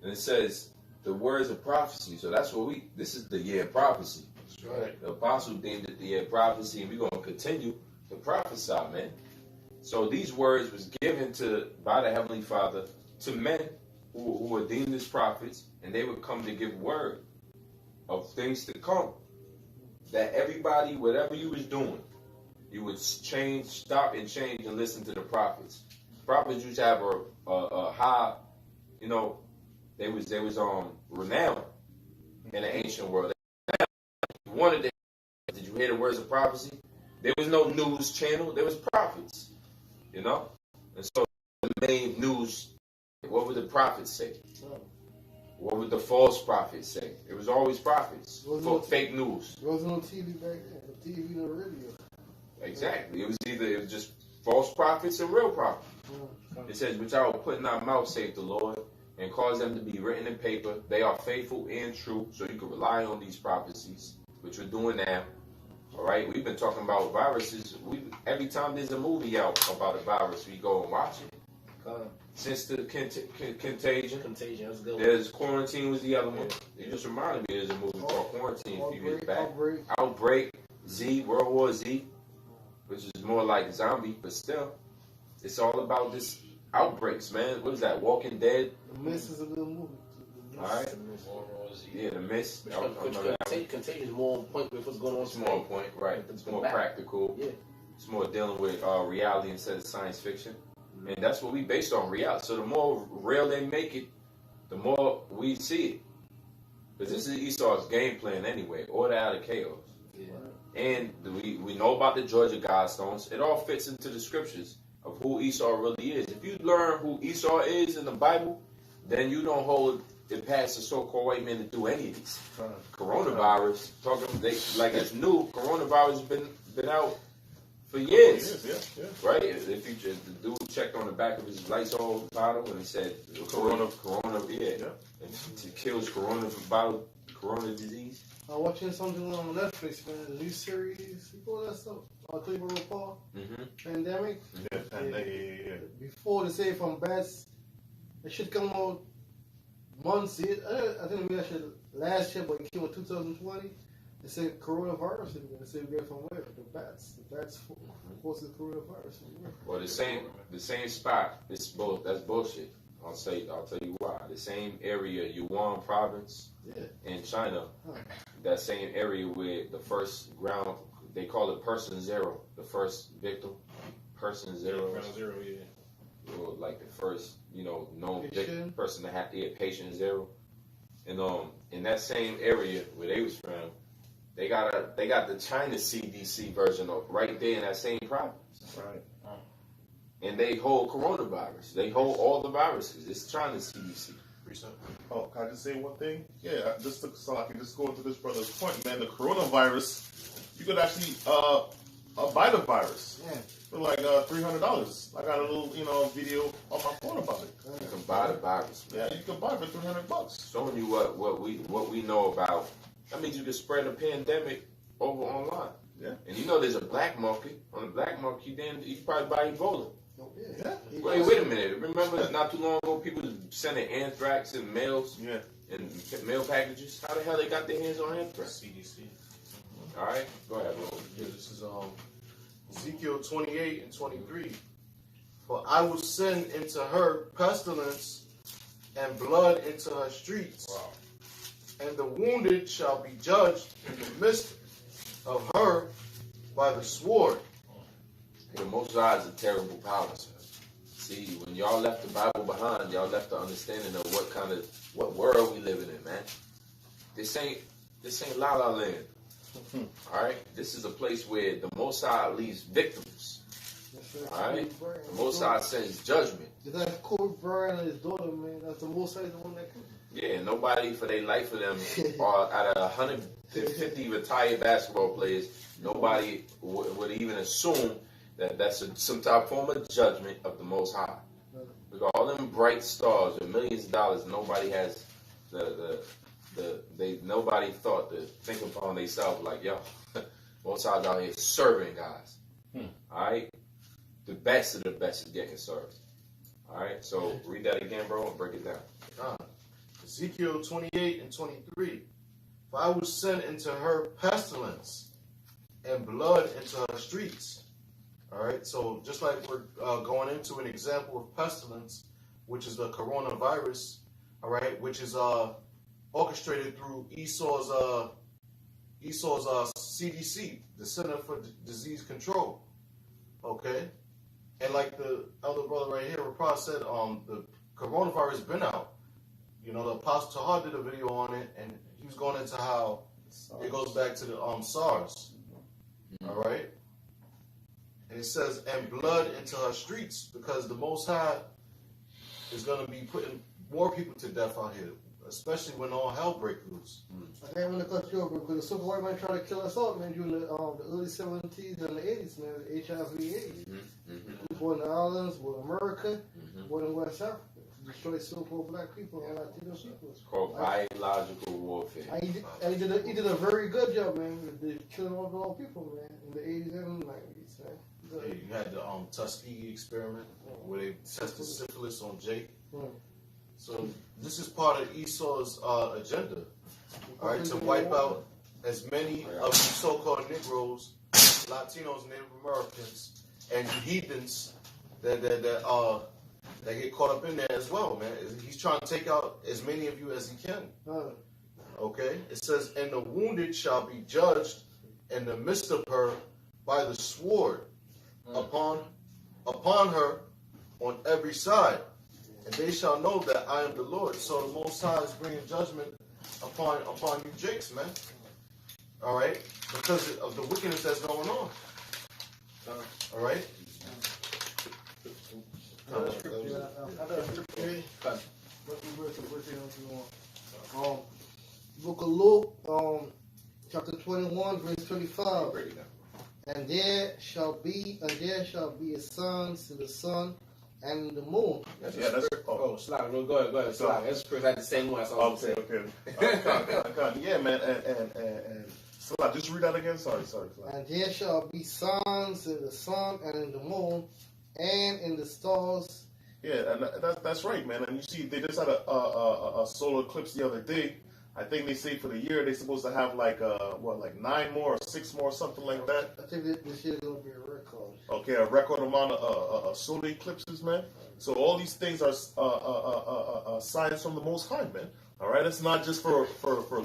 F: And it says the words of prophecy. So that's what this is the year of prophecy.
C: That's right.
F: The apostle deemed it the year of prophecy, and we're going to continue to prophesy, man. So these words was given by the Heavenly Father to men who were deemed as prophets, and they would come to give word of things to come. That everybody, whatever you was doing, you would stop and change and listen to the prophets. Prophets used to have a high, they was renowned in the ancient world. Did you hear the words of prophecy? There was no news channel. There was prophets, And so the main news, what would the prophets say? What would the false prophets say? It was always prophets for fake news.
D: There wasn't no TV back then. No TV, no radio.
F: Exactly. It was just false prophets and real prophets. It says, which I will put in our mouth, saith the Lord, and cause them to be written in paper. They are faithful and true, so you can rely on these prophecies, which we're doing now. All right? We've been talking about viruses. Every time there's a movie out about a virus, we go and watch it. Since the Contagion,
A: that's good.
F: There's Quarantine was the other one. You just reminded me there's a movie called Quarantine a few years back. Outbreak, Z, World War Z, which is more like zombie, but still, it's all about this outbreaks, man. What is that? Walking Dead.
D: The Mist is a good movie.
F: All right. Yeah, The Mist.
A: Contagion is more on point with what's going on.
F: It's more on point, right? It's more practical.
A: Yeah.
F: It's more dealing with reality instead of science fiction. And that's what we based on, reality. So the more real they make it, the more we see it. Because this is Esau's game plan anyway, order out of chaos. Yeah. And we know about the Georgia Godstones. It all fits into the scriptures of who Esau really is. If you learn who Esau is in the Bible, then you don't hold it past the so-called white man to do any of these. Coronavirus, like it's new. Coronavirus has been out for years.
B: Yeah.
F: Right? If the dude checked on the back of his Lysol bottle and it said corona, yeah. And it kills corona disease.
D: I'm watching something on Netflix, man. A new series. You know that stuff? Cleveland Report. Pandemic.
B: Yeah, pandemic. Yeah.
D: Before they say from bats, it should come out months. I think we actually last year, but it came out 2020. They said coronavirus. They said we get from where? The bats. The bats caused the coronavirus.
F: Well, the same spot. That's bullshit. I'll tell you why. The same area, Yunnan province, in China. That same area where the first ground, they call it person zero. The first victim, person zero.
E: Ground zero, yeah.
F: Or like the first, known victim, person that had patient zero. And in that same area where they was from, they got the China CDC version of right there in that same province.
B: Right.
F: And they hold coronavirus. They hold all the viruses. It's China CDC.
B: Oh, can I just say one thing? Yeah, so I can just go into this brother's point, man. The coronavirus, you could actually buy the virus for like $300. I got a little, video on my phone about it.
F: You can buy the virus.
B: Man. Yeah, you can buy it for $300.
F: Showing you what we know about. That means you can spread a pandemic over online.
B: Yeah.
F: And there's a black market. On the black market, you can probably buy Ebola.
B: Yeah.
F: Wait a minute. Remember not too long ago, people was sending anthrax in mails?
B: Yeah.
F: In mail packages? How the hell they got their hands on anthrax?
E: CDC.
F: All right. Go ahead, bro.
C: Yeah, this is Ezekiel 28 and 23. For I will send into her pestilence and blood into her streets.
E: Wow.
C: And the wounded shall be judged in the midst of her by the sword.
F: The Most High is a terrible power. See, when y'all left the Bible behind, y'all left the understanding of what world we living in, man. This ain't La La Land. All right, this is a place where the Most High leaves victims. All right, the Most High sends judgment.
D: Did that Kobe Rastafari and his daughter, man. That's the most the one that can.
F: Yeah, nobody for their life of them, or out of 150 retired basketball players, nobody would even assume that that's some type of form of judgment of the Most High. Because all them bright stars with millions of dollars, nobody has nobody thought to think upon themselves like, yo, Most High's out here serving guys. All right, the best of the best is getting served. All right, so read that again, bro, and break it down.
C: Ezekiel 28 and 23. For I will send into her pestilence and blood into her streets. All right, so just like we're going into an example of pestilence, which is the coronavirus, all right, which is orchestrated through Esau's CDC, the Center for Disease Control. Okay, and like the elder brother right here, Rapaz said, the coronavirus been out. You know, the Apostle Tahar did a video on it, and he was going into how it goes back to the SARS. All right, and it says, and blood into her streets, because the Most High is going to be putting more people to death out here, especially when all hell breaks loose.
D: I can't really cut you over because the super white man tried to kill us all, man, during the early 70s and the 80s, man, HIV/AIDS. Born in the islands, born in America, born in West Africa. Destroy so-called black people and Latino people.
F: It's called biological warfare.
D: He did a very good job, man, with killing all people, man, in the 80s and 90s, man.
C: Yeah, you had the Tuskegee experiment where they tested syphilis on Jake. So this is part of Esau's agenda, all right, to wipe out as many of these so-called Negroes, Latinos, Native Americans, and heathens that get caught up in there as well, man. He's trying to take out as many of you as he can. Okay? It says, and the wounded shall be judged in the midst of her by the sword upon her on every side. And they shall know that I am the Lord. So the Most High is bringing judgment upon you Jakes, man. All right? Because of the wickedness that's going on. All right?
D: Book of Luke, chapter 21, verse 25. And there shall be a signs in the sun and in the moon.
A: Slack. No, go ahead. Slack. That's Chris. I had the same one.
B: Okay. Yeah, man, and Slack. Just read that again. Sorry. Slack.
D: And there shall be signs in the sun and in the moon, and in the stars.
B: Yeah, and that's right, man. And you see, they just had a solar eclipse the other day. I think they say for the year they're supposed to have like 9 more or 6 more, something like that.
D: I think this year's gonna be a record.
B: Okay, a record amount of solar eclipses, man. So all these things are signs from the Most High, man. All right, it's not just for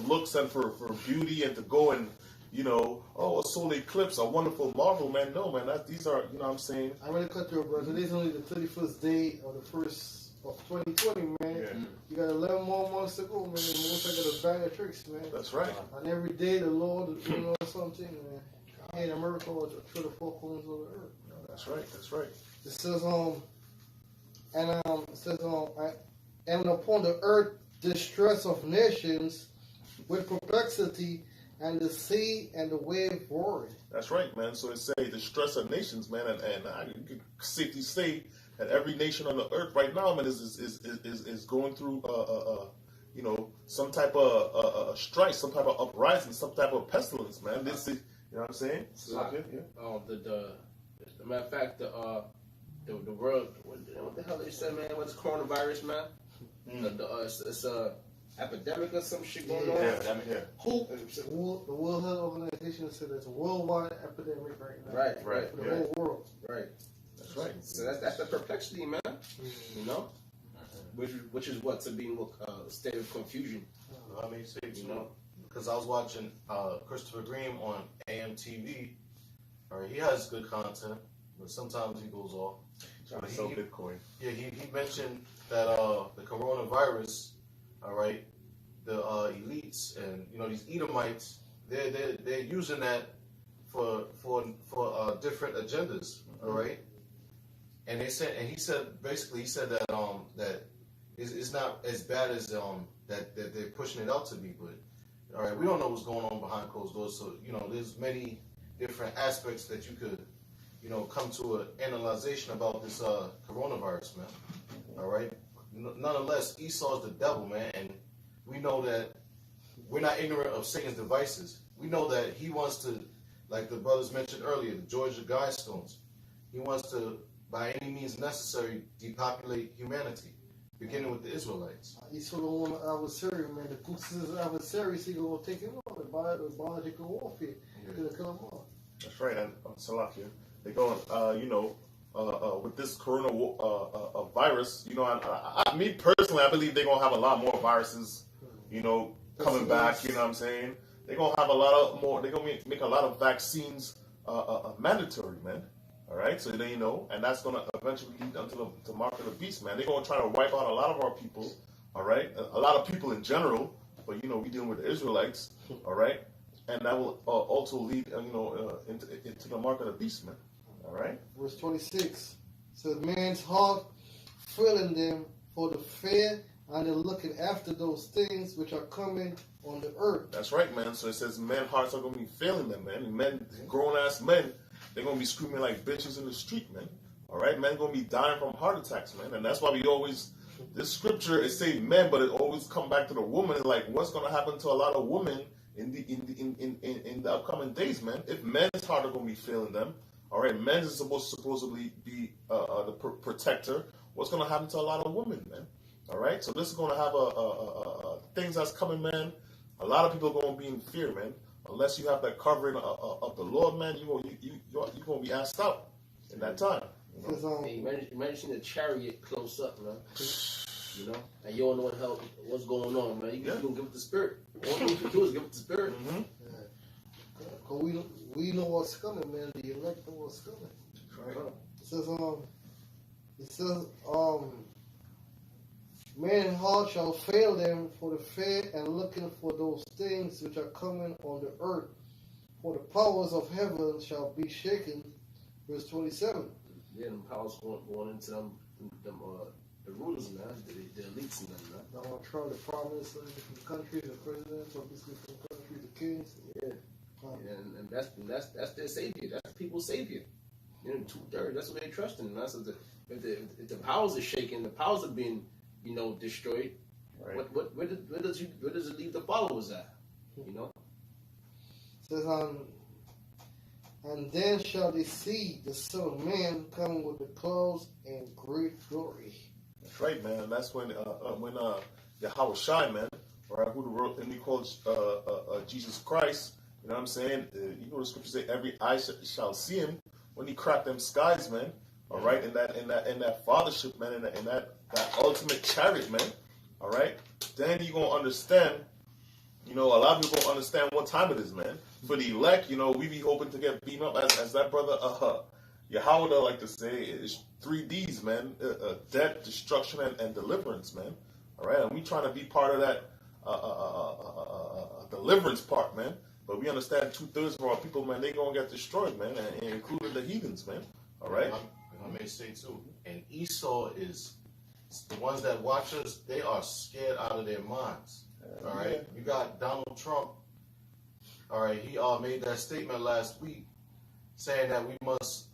B: looks and for beauty and to go and a solar eclipse, a wonderful marvel, man. No, man, these are, you know what I'm saying?
D: I'm gonna cut you, bro. Today's only the 31st day of the first of 2020, man.
B: Yeah.
D: You got 11 more months to go, man. The Most High got a bag of tricks, man.
B: That's right.
D: And every day the Lord is doing something, man. And America was to the four corners of the earth.
B: That's right.
D: It says and upon the earth distress of nations with perplexity, and the sea and the wave roaring.
B: That's right, man. So it say distress of nations, man, and I can safely say that every nation on the earth right now, man, is going through some type of strife, some type of uprising, some type of pestilence, man. This is, you know what I'm saying?
A: The matter of fact, the world, what the hell they said, man? What's coronavirus, man? It's a epidemic or some shit going on.
B: Yeah.
D: The World Health Organization said it's a worldwide epidemic right now.
A: Right.
D: For the whole world.
A: Right.
B: That's right.
A: So that's the perplexity, man. You know, which is what to be in a state of confusion.
C: I mean, because I was watching Christopher Green on AMTV. All right, he has good content, but sometimes he goes off.
B: Trying to sell Bitcoin.
C: Yeah, he mentioned that the coronavirus, all right, the elites and these Edomites, they're using that for different agendas, all right. And he said basically that that it's not as bad as that they're pushing it out to be. But all right, we don't know what's going on behind closed doors. So there's many different aspects that you could come to an analyzation about this coronavirus, man. All right. Nonetheless, Esau is the devil, man, and we know that we're not ignorant of Satan's devices. We know that he wants to, like the brothers mentioned earlier, the Georgia Guidestones. He wants to, by any means necessary, depopulate humanity, beginning with the Israelites.
D: Esau don't want an adversary, man. The Cooks is adversaries, he gonna take him on. The biological warfare, gonna kill him off.
B: That's right, and Salakia, they're going, with this corona virus, me personally, I believe they're gonna have a lot more viruses, coming back. You know what I'm saying? They're gonna have a lot of more. They're gonna make a lot of vaccines mandatory, man. All right, so then and that's gonna eventually lead unto the mark of the beast, man. They're gonna try to wipe out a lot of our people. All right, a lot of people in general, but we dealing with the Israelites. All right, and that will also lead into the mark of the beast, man. All right.
D: Verse 26 says, man's heart filling them for the fear and they're looking after those things which are coming on the earth.
B: That's right, man. So it says men's hearts are going to be failing them, man. Men, grown-ass men, they're going to be screaming like bitches in the street, man. All right? Men going to be dying from heart attacks, man. And that's why we always, this scripture is saying men, but it always come back to the woman. Like, what's going to happen to a lot of women in the upcoming days, man? If men's heart are going to be failing them, all right, men is supposedly be the protector. What's going to happen to a lot of women, man? All right, so this is going to have things that's coming, man. A lot of people are going to be in fear, man. Unless you have that covering of the Lord, man, you're going to be asked out in that time.
A: Imagine the chariot close up, man. And you don't know what's going on, man. You're going to give it the spirit. All you can do is give it the spirit.
D: Mm-hmm. Yeah. We know what's coming, man. The elect know what's coming.
B: Right.
D: It says, man's heart shall fail them for the fear and looking for those things which are coming on the earth. For the powers of heaven shall be shaken. Verse 27.
A: Yeah, them powers going into them the rulers, man. The elites and them, man.
D: Donald Trump, the prime minister of different countries, the presidents of different countries, the kings.
A: Yeah. And that's their savior. That's people's savior. 2/3. That's what they trust in. Man. So if the powers are shaking, the powers are being destroyed. Right. Where does it leave the followers at?
D: It says and then shall they see the Son of Man coming with the clouds and great glory.
B: That's right, man. And that's when Yahweh Shai, man, right, who the world and we call Jesus Christ. You know what I'm saying? The scripture say every eye shall see him when he cracked them skies, man. All right, in that fathership, man, in that ultimate chariot, man. All right, then you gonna understand. A lot of people gonna understand what time it is, man. For the elect, we be hoping to get beaten up as that brother Yahweh like to say, it's 3 Ds, man. Death, destruction, and deliverance, man. All right, and we trying to be part of that deliverance part, man. But we understand 2/3 of our people, man, they gonna get destroyed, man, and including the heathens, man. All right.
C: I may say too, and Esau is the ones that watch us. They are scared out of their minds. All right. Yeah. You got Donald Trump. All right. He made that statement last week, saying that we must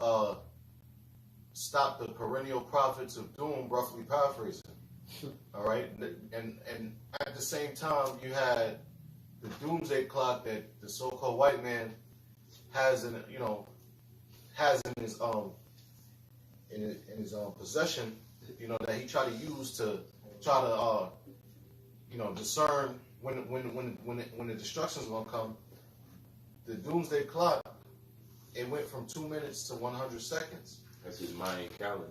C: stop the perennial prophets of doom. Roughly paraphrasing. All right. And at the same time, you had the doomsday clock that the so-called white man has in his possession, that he tried to use to try to discern when the destruction is gonna come. The doomsday clock, it went from 2 minutes to 100 seconds.
F: That's his Mayan calendar.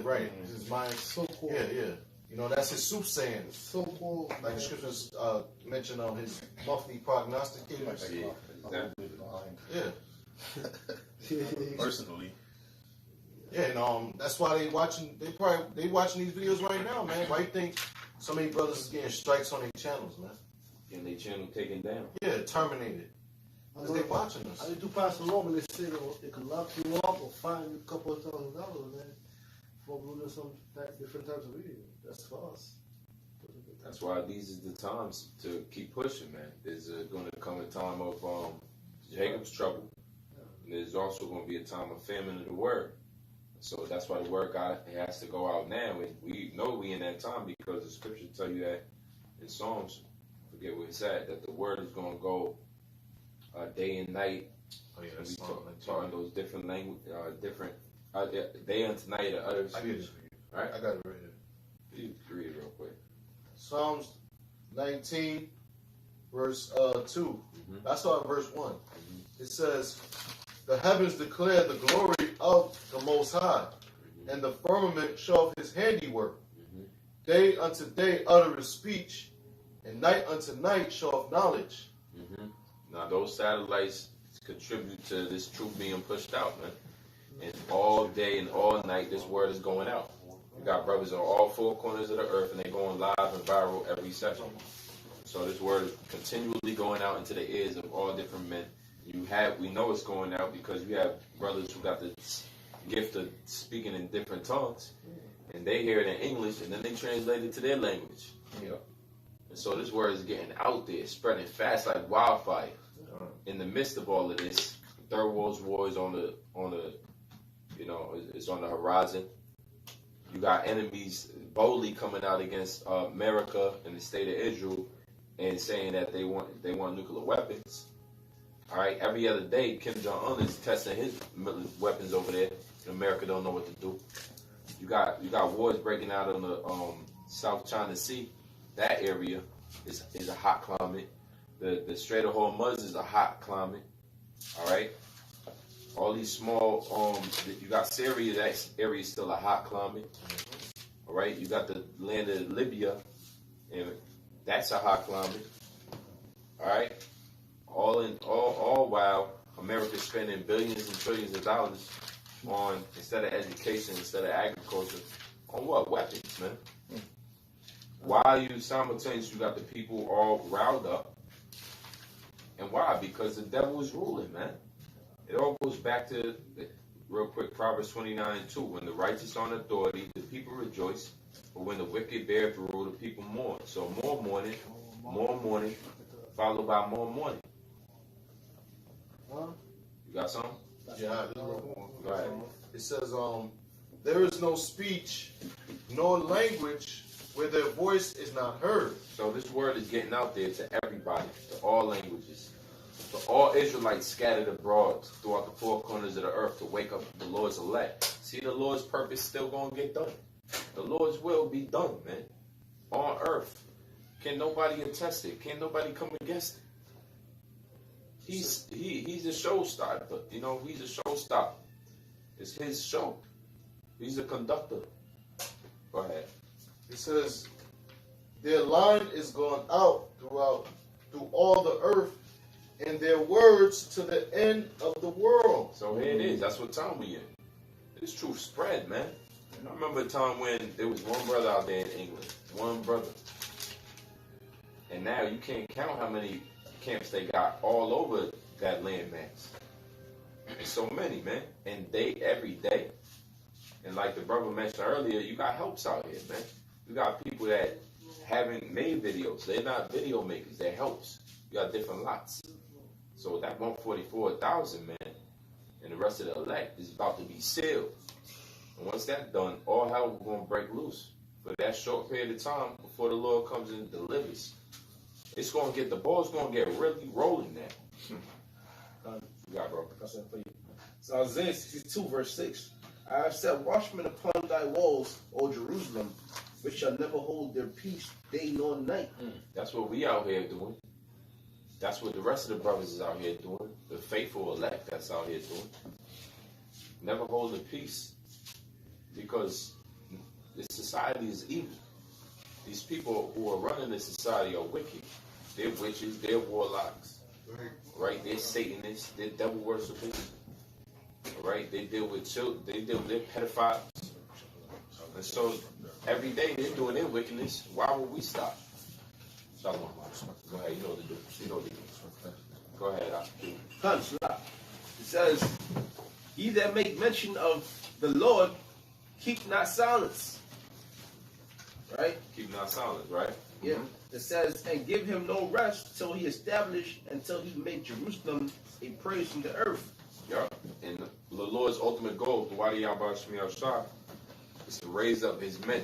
C: Right. His Mayan.
D: So cool.
C: Yeah. That's his soothsaying.
D: So cool.
C: Like the scriptures mention on his monthly prognosticators.
F: Yeah, exactly.
C: Yeah.
B: Personally.
C: Yeah, and that's why they watching these videos right now, man. Why you think so many brothers is getting strikes on their channels, man?
F: And their channel taken down.
C: Yeah, terminated. Because they watching us.
D: I do pass along and they say they can lock you up or fine you a couple of $1,000, man, for doing some different types of video. That's for us.
F: That's why these is the times to keep pushing, man. There's going to come a time of Jacob's trouble. And there's also going to be a time of famine of the word. So that's why the word God has to go out now. And we know we in that time because the scripture tell you that in Psalms, forget where it's at, that the word is going to go day and night.
C: Oh yeah,
F: And
C: that's
F: we talking those different language, day and night or other speech. Right?
C: I got it right here.
F: You read it real quick.
C: Psalms 19, verse 2.
F: Mhm.
C: I start at verse 1. It says, "The heavens declare the glory of the Most High, and the firmament showeth his handiwork. Day unto day uttereth speech, and night unto night showeth knowledge."
F: Now those satellites contribute to this truth being pushed out, man. And all day and all night, this word is going out. You got brothers on all four corners of the earth, and they're going live and viral every session. So this word is continually going out into the ears of all different men. We know it's going out because you have brothers who got the gift of speaking in different tongues, and they hear it in English, and then they translate it to their language.
A: Yeah.
F: And so this word is getting out there, spreading fast like wildfire. In the midst of all of this, Third World War is on the it's on the horizon. You got enemies boldly coming out against America and the state of Israel, and saying that they want nuclear weapons. All right, every other day, Kim Jong-un is testing his weapons over there, and America don't know what to do. You got wars breaking out on the South China Sea. That area is a hot climate. The Strait of Hormuz is a hot climate. All right. All these small you got Syria. That area is still a hot climate. All right. You got the land of Libya, and that's a hot climate. All right. All while America's spending billions and trillions of dollars on, instead of education, instead of agriculture, on what? Weapons, man. While you simultaneously, you got the people all riled up. And why? Because the devil is ruling, man. It all goes back to, real quick, Proverbs 29:2. When the righteous are in authority, the people rejoice. But when the wicked bear rule, the people mourn. So more mourning, followed by more mourning. You got something?
C: Yeah,
F: Go ahead.
C: it says, "There is no speech, nor language where their voice is not heard."
F: So this word is getting out there to everybody, to all languages, to all Israelites scattered abroad throughout the four corners of the earth to wake up the Lord's elect. See, the Lord's purpose still going to get done. The Lord's will be done, man, on earth. Can nobody attest it? Can nobody come against it? He's a showstopper. You know, he's a showstopper. It's his show. He's a conductor. Go ahead.
C: It says, "Their line is gone out through all the earth, and their words to the end of the world."
F: So here it is. That's what time we in. This truth spread, man. I remember a time when there was one brother out there in England. One brother. And now you can't count how many camps they got all over that landmass. There's so many, man. And every day. And like the brother mentioned earlier, you got helps out here, man. You got people that haven't made videos. They're not video makers. They're helps. You got different lots. So that 144,000, man, and the rest of the elect is about to be sealed. And once that's done, all hell is going to break loose for that short period of time before the Lord comes and delivers. It's going to get, the ball's going to get really rolling now. You got, bro.
A: I said for you. So Isaiah 62, verse 6. I have set watchmen upon thy walls, O Jerusalem, which shall never hold their peace day nor night.
F: That's what we out here doing. That's what the rest of the brothers is out here doing. The faithful elect that's out here doing. Never hold the peace. Because this society is evil. These people who are running this society are wicked. They're witches, they're warlocks. Right? They're Satanists, they're devil worshippers. Right? They deal with children, they're pedophiles. And so every day they're doing their wickedness. Why would we stop? Go ahead, you know what to do. You know what to do.
E: Go ahead.
A: It says, "Ye that make mention of the Lord, keep not silence." Right?
E: Keep not silent, right?
A: Yeah. It says, "And give him no rest till he establish, until he make Jerusalem a praise from the earth."
E: Yeah. And the Lord's ultimate goal, the Wadi Yahweh Shemi Shah, is to raise up his men,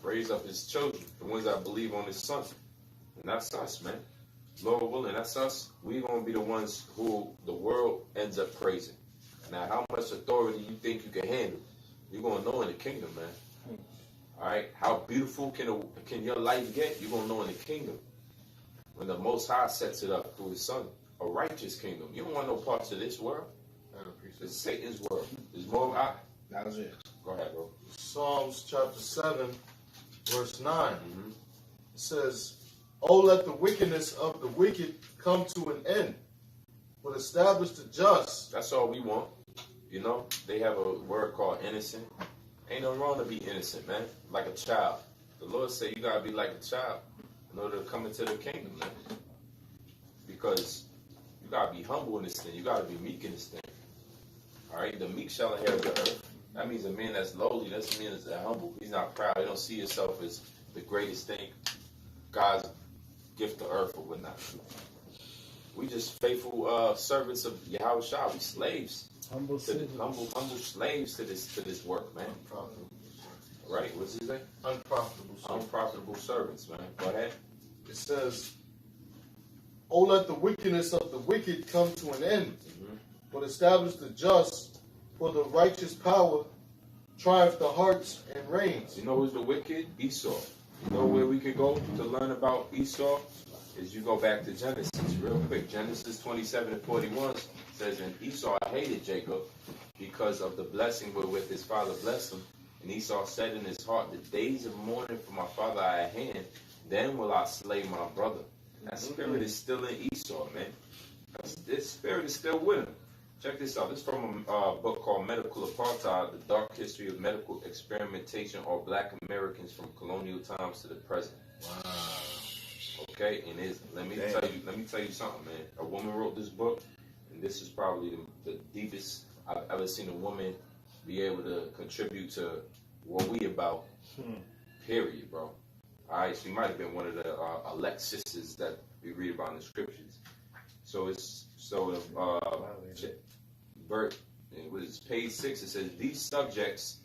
E: raise up his children, the ones that believe on his son. And that's us, man. Lord willing, that's us. We're going to be the ones who the world ends up praising. Now, how much authority you think you can handle, you're going to know in the kingdom, man. All right? How beautiful can your life get? You're going to know in the kingdom. When the Most High sets it up through his son, a righteous kingdom. You don't want no parts of this world. It's Satan's world. There's more.
A: That was it.
E: Go ahead, bro.
C: Psalms chapter 7, verse 9. It says, "Oh, let the wickedness of the wicked come to an end, but establish the just."
E: That's all we want. You know, they have a word called innocent. Ain't no wrong to be innocent, man. Like a child. The Lord said you gotta be like a child in order to come into the kingdom, man. Because you gotta be humble in this thing. You gotta be meek in this thing. All right, the meek shall inherit the earth. That means a man that's lowly. That means that's humble. He's not proud. He don't see himself as the greatest thing, God's gift to earth or whatnot. We just faithful servants of Yahweh Shah. We slaves.
D: Humble citizens.
E: Humble slaves to this work, man.
C: Unprofitable.
E: Right? What's his name?
C: Unprofitable.
E: Unprofitable servants, man. Go ahead.
C: It says, "Oh, let the wickedness of the wicked come to an end, but establish the just, for the righteous power triumph the hearts and reigns."
E: You know who's the wicked? Esau. You know where we could go to learn about Esau? Is you go back to Genesis real quick. Genesis 27 and 41 says, "And Esau hated Jacob because of the blessing wherewith his father blessed him. And Esau said in his heart, the days of mourning for my father are at hand. Then will I slay my brother." That spirit is still in Esau, man. This spirit is still with him. Check this out. This is from a book called Medical Apartheid, The Dark History of Medical Experimentation or Black Americans from Colonial Times to the Present.
C: Wow.
E: Okay, and let me tell you something, man. A woman wrote this book, and this is probably the deepest I've ever seen a woman be able to contribute to what we about. Period, bro. All right, she might have been one of the elect sisters that we read about in the scriptures. Page 6, it says these subjects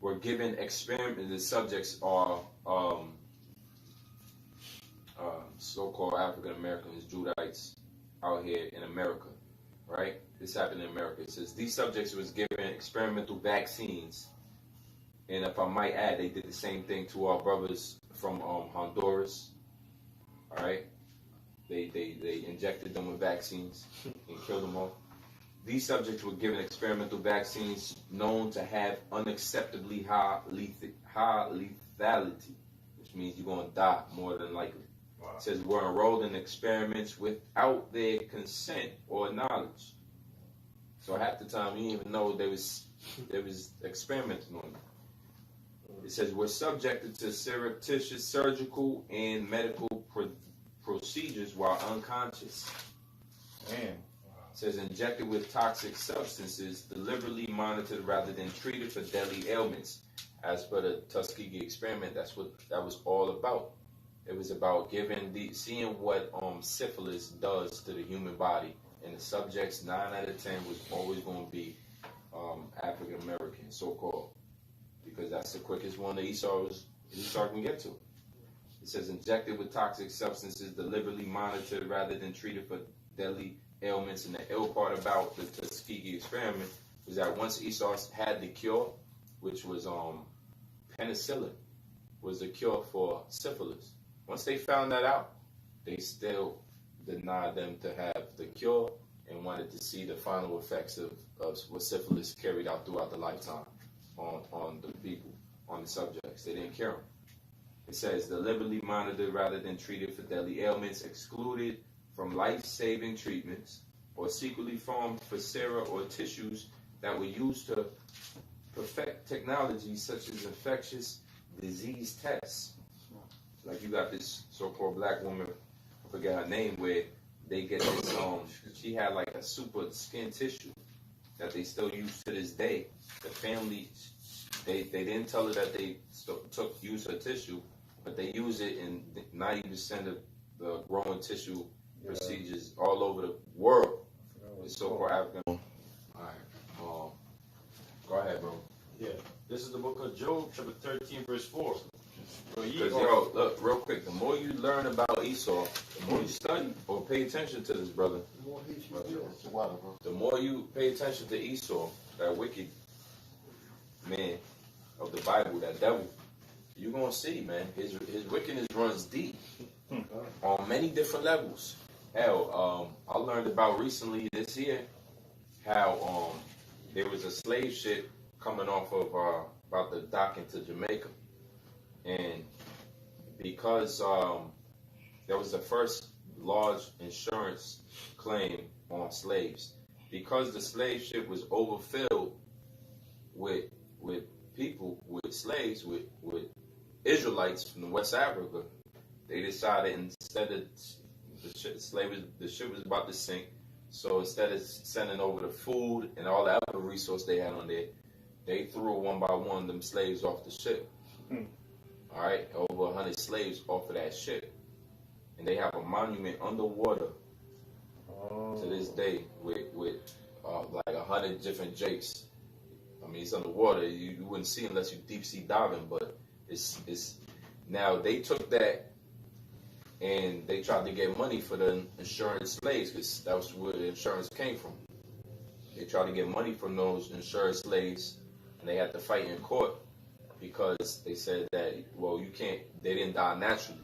E: were given experiment. The subjects are so-called African Americans, Judites out here in America, right? This happened in America. It says these subjects was given experimental vaccines, and if I might add, they did the same thing to our brothers from Honduras. All right, they injected them with vaccines and killed them all. These subjects were given experimental vaccines known to have unacceptably high lethality, which means you're going to die more than likely. Wow. It says were enrolled in experiments without their consent or knowledge. So half the time you didn't even know there was experimenting on them. It says we're subjected to surreptitious surgical and medical procedures while unconscious.
B: Damn.
E: It says injected with toxic substances, deliberately monitored rather than treated for deadly ailments. As per the Tuskegee experiment, that's what that was all about. It was about seeing what syphilis does to the human body, and the subjects 9 out of 10 was always going to be African American, so called, because that's the quickest one that Esau can get to. It says injected with toxic substances, deliberately monitored rather than treated for deadly ailments. And the ill part about the Tuskegee experiment was that once Esau had the cure, which was penicillin, was the cure for syphilis. Once they found that out, they still denied them to have the cure and wanted to see the final effects of what syphilis carried out throughout the lifetime on the people, on the subjects. They didn't cure them. It says deliberately monitored rather than treated for deadly ailments, excluded from life-saving treatments, or secretly formed for sera or tissues that were used to perfect technologies such as infectious disease tests. Like you got this so-called black woman, I forget her name, where
F: they get this she had like a super skin tissue that they still use to this day. The family, they didn't tell her that they use her tissue, but they use it in 90% of the growing tissue procedures all over the world. The so-called African. All right. Go ahead, bro.
E: Yeah. This is the book of Job, chapter 13, verse 4.
F: Because, yo, look, real quick, the more you learn about Esau, the more you study or pay attention to this brother, the more you pay attention to Esau, that wicked man of the Bible, that devil, you're going to see, man, his wickedness runs deep on many different levels. Hell, I learned about recently this year how there was a slave ship coming off of about the dock into Jamaica. And because there was the first large insurance claim on slaves, because the slave ship was overfilled with people, with slaves, with Israelites from West Africa, they decided instead of the ship was about to sink, so instead of sending over the food and all the other resources they had on there, they threw one by one them slaves off the ship. All right, over 100 slaves off of that ship, and they have a monument underwater to this day with like 100 different jakes. I mean, it's underwater. You wouldn't see unless you deep sea diving, but it's now they took that and they tried to get money for the insurance slaves because that was where the insurance came from. They tried to get money from those insurance slaves, and they had to fight in court because they said that, well, you can't, they didn't die naturally,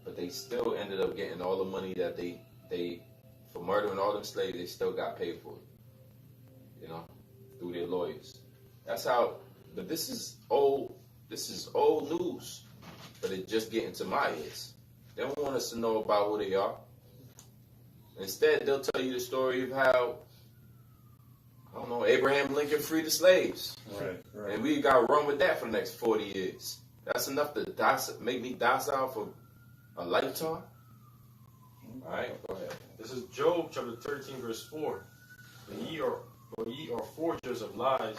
F: but they still ended up getting all the money that they for murdering all them slaves, they still got paid for it, you know, through their lawyers. That's how, but this is old news, but it just getting to my ears. They don't want us to know about who they are. Instead, they'll tell you the story of how, I don't know, Abraham Lincoln freed the slaves. Right. And we got to run with that for the next 40 years. That's enough to make me docile for a lifetime. All right, go ahead.
E: This is Job chapter 13, verse 4. For ye are forgers of lies.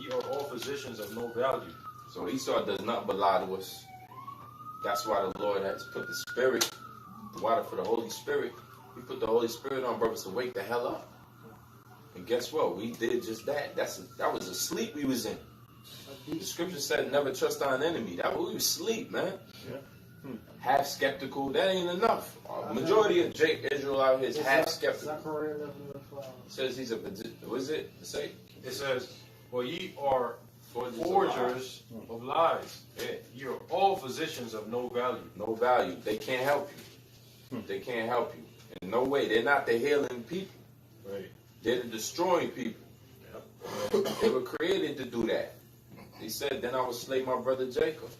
E: Ye are all physicians of no value.
F: So Esau does not but lie to us. That's why the Lord has put the Spirit, the water for the Holy Spirit. He put the Holy Spirit on purpose to wake the hell up. And guess what? We did just that. That was a sleep we was in. The scripture said, never trust our enemy. That we was asleep, man. Yeah. Half skeptical. That ain't enough. Majority of Israel out here is half skeptical. Says he's a, what is it? Say?
E: It says, well, ye are forgers of lies. Yeah. Ye are all physicians of no value.
F: No value. They can't help you. They can't help you. In no way. They're not the healing people.
E: Right.
F: They're the destroying people. Yep. They were created to do that. He said, then I will slay my brother Jacob.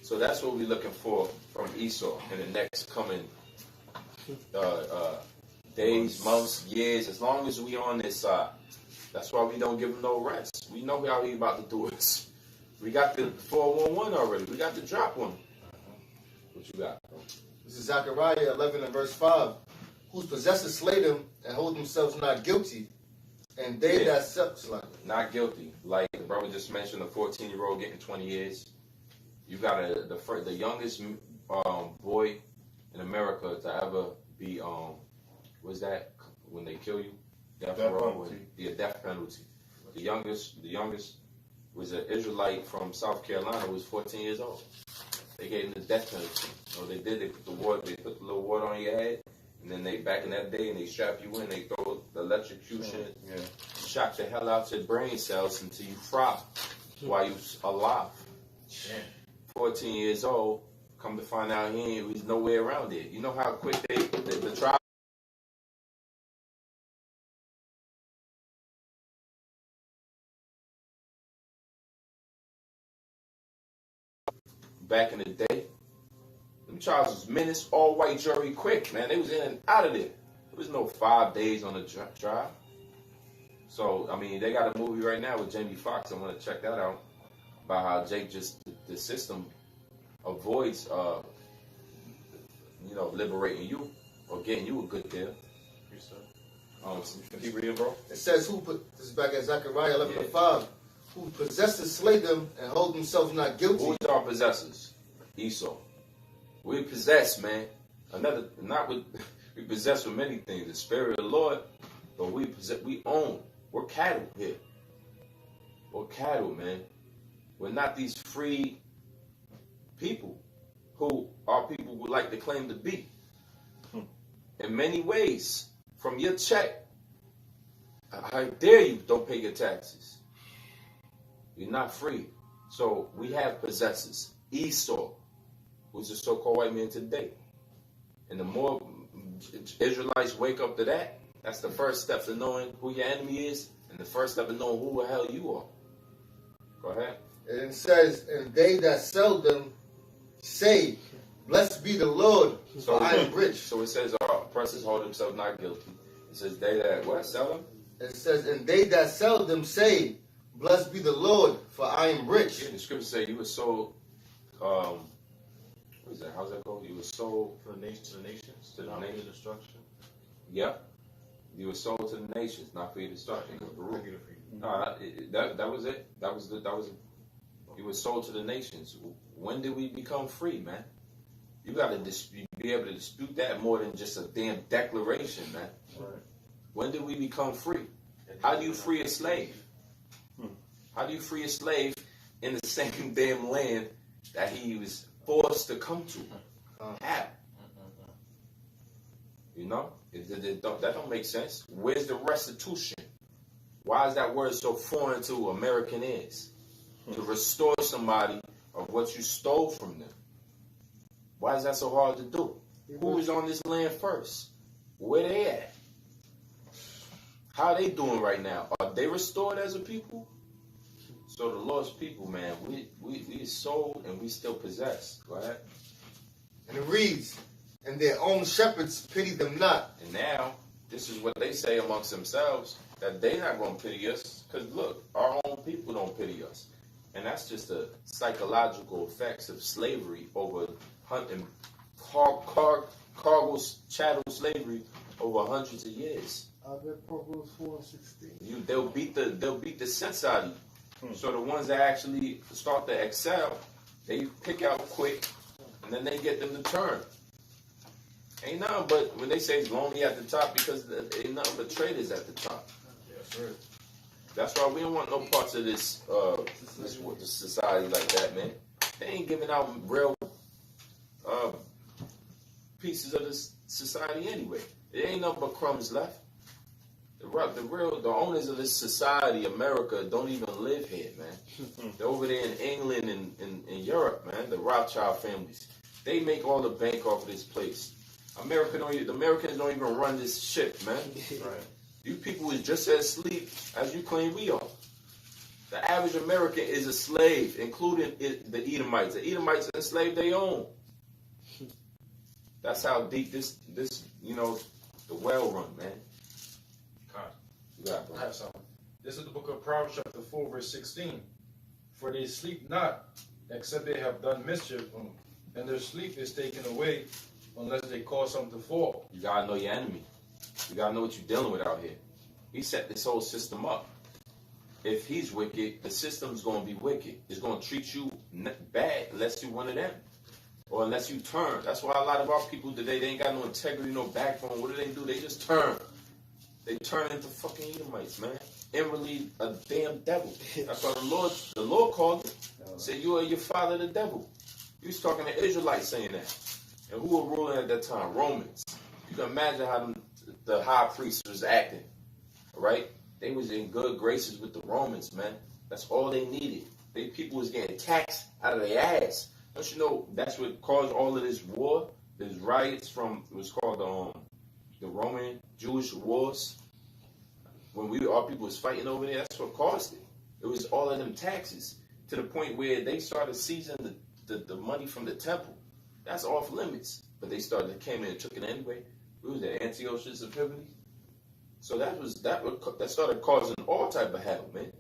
F: So that's what we're looking for from Esau in the next coming days, months, years, as long as we on this side. That's why we don't give him no rest. We know how he about to do it. We got the 411 already. We got the drop one. What you got, bro?
C: This is Zechariah 11 and verse 5. Whose possessors slay them and hold themselves not guilty, and they that slay.
F: Not guilty. Like the brother just mentioned, a 14-year-old getting 20 years. You got the youngest boy in America to ever be what's that when they kill you? Death penalty. Yeah, death penalty. The youngest was an Israelite from South Carolina who was 14 years old. They gave him the death penalty. So they did. They put the little water on your head, and then they back in that day, and they strap you in. They throw the electrocution, shock the hell out your brain cells until you fry while you alive. Yeah. 14 years old. Come to find out he was nowhere around there. You know how quick the trial. Back in the day, them trials was minutes, all white jury, quick, man. They was in and out of there. There was no 5 days on the trial. So, I mean, they got a movie right now with Jamie Foxx. I want to check that out. About how Jake the system avoids, liberating you or getting you a good deal. Keep reading, bro.
C: It says, "Who put this is back at Zechariah 11:5? Who possesses slay them and hold themselves not guilty."
F: Who's our possessors? Esau. We possess, man. We possess with many things. The Spirit of the Lord, but we own. We're cattle here. We're cattle, man. We're not these free people who our people would like to claim to be. In many ways, from your check, how dare you don't pay your taxes? You're not free. So we have possessors. Esau, who's the so-called white man today. And the more Israelites wake up to that, that's the first step to knowing who your enemy is, and the first step to knowing who the hell you are. Go ahead.
C: And it says, "And they that sell them say, Blessed be the Lord,
F: So
C: for I am rich."
F: So it says, oppressors hold themselves not guilty. It says, they that what? Sell them?
C: It says, "And they that sell them say, Blessed be the Lord, for I am rich."
F: Yeah, the scripture say you were sold, what is that? How's that go? You were sold
E: To the nations,
F: to the
E: not for
F: nations.
E: destruction.
F: Yeah. You were sold to the nations, not for your destruction.
E: I get it for you.
F: No, that was it. That was it. You were sold to the nations. When did we become free, man? You got to be able to dispute that more than just a damn declaration, man.
E: Right.
F: When did we become free? How do you free a slave? How do you free a slave in the same damn land that he was forced to come to? How? You know? That don't make sense. Where's the restitution? Why is that word so foreign to American ears? To restore somebody of what you stole from them. Why is that so hard to do? Who is on this land first? Where they at? How are they doing right now? Are they restored as a people? So the lost people, man, we sold and we still possess. Go ahead.
C: And it reads, "And their own shepherds pity them not."
F: And now, this is what they say amongst themselves, that they're not going to pity us. Because look, our own people don't pity us. And that's just the psychological effects of slavery over hunting, cargo chattel slavery over hundreds of years.
D: I read Proverbs 4:16.
F: They'll beat the sense out of you. So the ones that actually start to excel, they pick out quick, and then they get them to turn. Ain't nothing but when they say it's lonely at the top, because ain't nothing but traders at the top.
E: Yes, sir.
F: That's why we don't want no parts of this society like that, man. They ain't giving out real pieces of this society anyway. There ain't nothing but crumbs left. The owners of this society, America, don't even live here, man. They're over there in England and in Europe, man. The Rothschild families, they make all the bank off of this place. The Americans don't even run this ship, man.
E: Right.
F: You people is just as asleep as you claim we are. The average American is a slave, including the Edomites. The Edomites enslaved their own. That's how deep this the well run, man. Yeah, bro.
E: I have something. This is the book of Proverbs chapter 4 verse 16. For they sleep not, except they have done mischief, and their sleep is taken away unless they cause something to fall.
F: You gotta know your enemy. You gotta know what you're dealing with out here. He set this whole system up. If he's wicked, the system's gonna be wicked. It's gonna treat you bad unless you're one of them. Or unless you turn. That's why a lot of our people today, they ain't got no integrity, no backbone. What do? They just turn. They turn into fucking Edomites, man. Inwardly a damn devil. That's why the Lord called it. Said, you are your father the devil. He was talking to Israelites saying that. And who were ruling at that time? Romans. You can imagine how the high priest was acting. Right? They was in good graces with the Romans, man. That's all they needed. They people was getting taxed out of their ass. Don't you know that's what caused all of this war? These riots from, it was called the Roman Jewish wars. When our people was fighting over there, that's what caused it. It was all of them taxes, to the point where they started seizing the money from the temple. That's off limits. But they came in and took it anyway. It was the Antiochus Epiphanes. So that started causing all type of hell, man.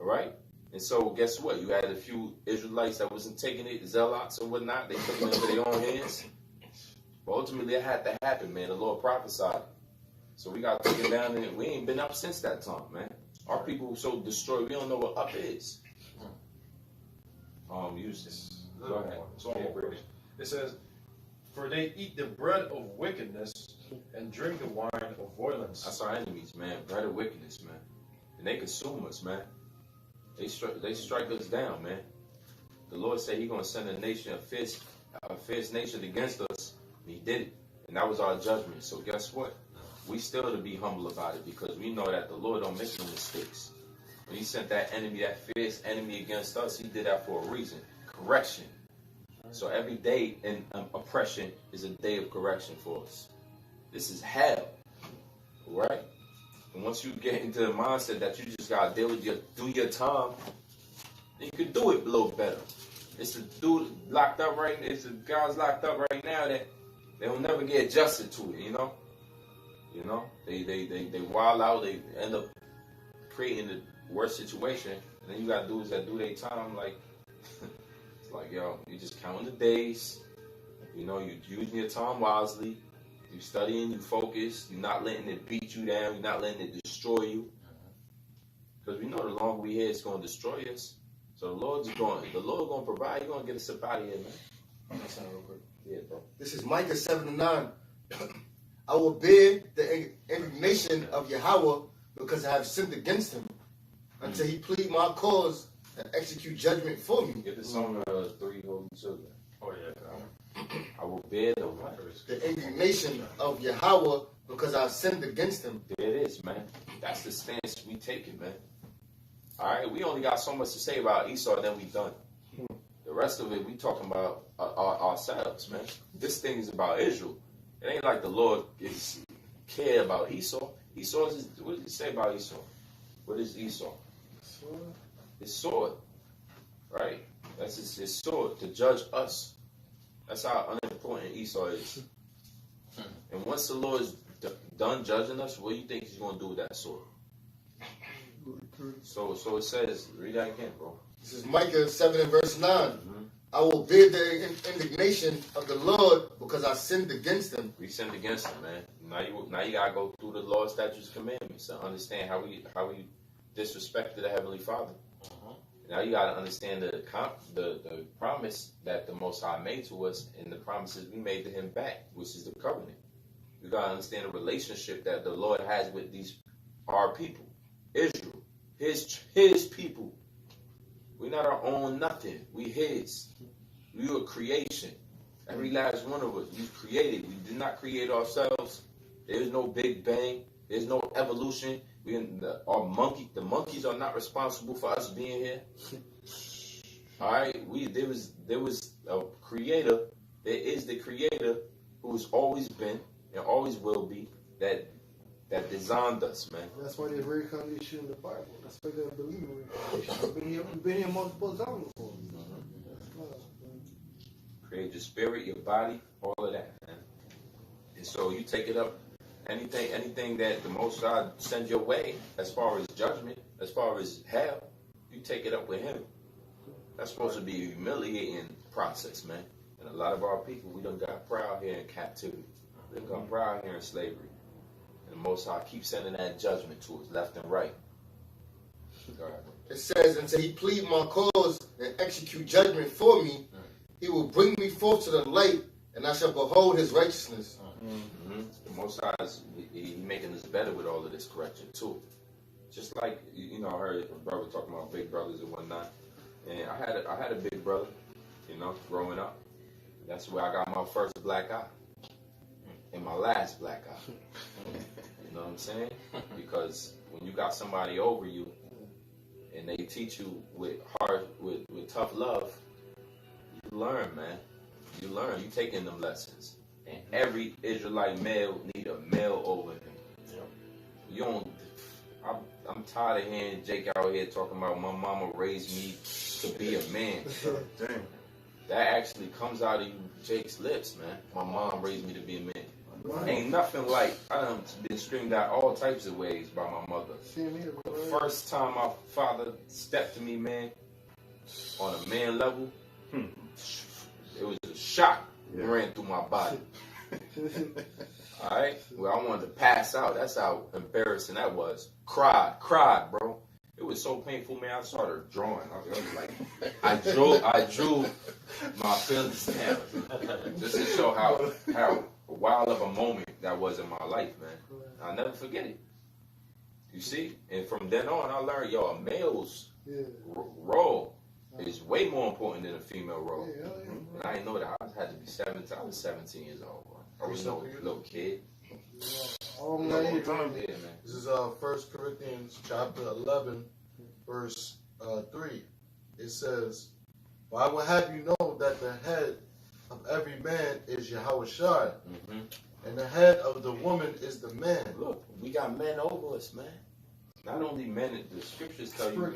F: All right? And so guess what? You had a few Israelites that wasn't taking it, zealots and whatnot. They took it into their own hands. But ultimately, it had to happen, man. The Lord prophesied. So we got to take it down, and we ain't been up since that time, man. Our people so destroyed, we don't know what up is. Use this. Go ahead.
E: So it says, "For they eat the bread of wickedness and drink the wine of violence."
F: That's our enemies, man. Bread of wickedness, man. And they consume us, man. They strike us down, man. The Lord said He's gonna send a nation, a fierce nation against us. And He did it, and that was our judgment. So guess what? We still to be humble about it because we know that the Lord don't make no mistakes. When He sent that enemy, that fierce enemy against us, He did that for a reason. Correction. So every day in oppression is a day of correction for us. This is hell, right? And once you get into the mindset that you just gotta do your time, then you can do it a little better. It's a dude locked up right now. It's a guys locked up right now that they'll never get adjusted to it. You know, they wild out. They end up creating the worst situation, and then you got dudes that do their time like. It's like, yo, you just counting the days. You know, you using your time wisely. You studying, you focus. You're not letting it beat you down. You're not letting it destroy you. Because we know the longer we here, it's going to destroy us. So the Lord going to provide. He's going to get us up out of here, man. That's real quick. Yeah, bro.
G: This is Micah 7:9. I will bear the indignation of Yahweh because I have sinned against him, until he plead my cause and execute judgment for me.
F: Get the song 3 Holy Children.
E: Oh yeah.
F: I will bear the what?
G: The indignation of Yahweh because I have sinned against him.
F: There it is, man. That's the stance we taking, man. All right, we only got so much to say about Esau, then we done. The rest of it, we talking about ourselves, man. This thing is about Israel. It ain't like the Lord care about Esau. Esau is, what does it say about Esau? What is Esau? His sword, right? That's his sword to judge us. That's how unimportant Esau is. And once the Lord is done judging us, what do you think He's going to do with that sword? So it says, read that again, bro.
G: This is Micah 7:9. I will bear the indignation of the Lord because I sinned against him.
F: We sinned against him, man. Now you gotta go through the law, statutes, commandments to understand how we disrespected the Heavenly Father. Now you gotta understand the promise that the Most High made to us and the promises we made to Him back, which is the covenant. You gotta understand the relationship that the Lord has with our people, Israel, His people. We're not our own nothing. We His. We were creation. Every last one of us. We created. We did not create ourselves. There is no Big Bang. There's no evolution. The monkeys are not responsible for us being here. All right. There was a creator. There is the creator who has always been and always will be that designed us, man.
D: That's why they recognize this shit in the Bible. That's why they believe in it. We've been here multiple times before.
F: Create your spirit, your body, all of that, man. And so you take it up, anything that the Most High sends your way, as far as judgment, as far as hell, you take it up with Him. That's supposed to be a humiliating process, man. And a lot of our people, we done got proud here in captivity. We done got proud here in slavery. And the Most High keeps sending that judgment to us, left and right.
G: It says, until he plead my cause and execute judgment for me, he will bring me forth to the light, and I shall behold his righteousness.
F: The Most High is making us better with all of this correction too. Just like, I heard a brother talking about big brothers and whatnot. And I had a big brother, growing up. That's where I got my first black eye. And my last black eye. You know what I'm saying? Because when you got somebody over you and they teach you with tough love, you learn, man. You learn. You take in them lessons. And every Israelite male need a male over him. You don't. I'm tired of hearing Jake out here talking about my mama raised me to be a man.
B: Damn.
F: That actually comes out of Jake's lips, man. My mom raised me to be a man. Ain't nothing like, I done been screamed out all types of ways by my mother. The first time my father stepped to me, man, on a man level, it was a shock ran through my body. All right. Well, I wanted to pass out. That's how embarrassing that was. Cried, bro. It was so painful, man. I started drawing. I was like, I drew my feelings down, just to show how wild of a moment that was in my life, man. I'll never forget it. You see, and from then on, I learned, a male's role is way more important than a female role. And I didn't know that. I had to be 17. I was 17 years old, bro. I was no little kid.
C: This is 1 Corinthians chapter 11, verse 3. It says, "For I will have you know that the head of every man is Yahushua, and the head of the woman is the man."
F: Look, we got men over us, man. Not only men, the scriptures tell you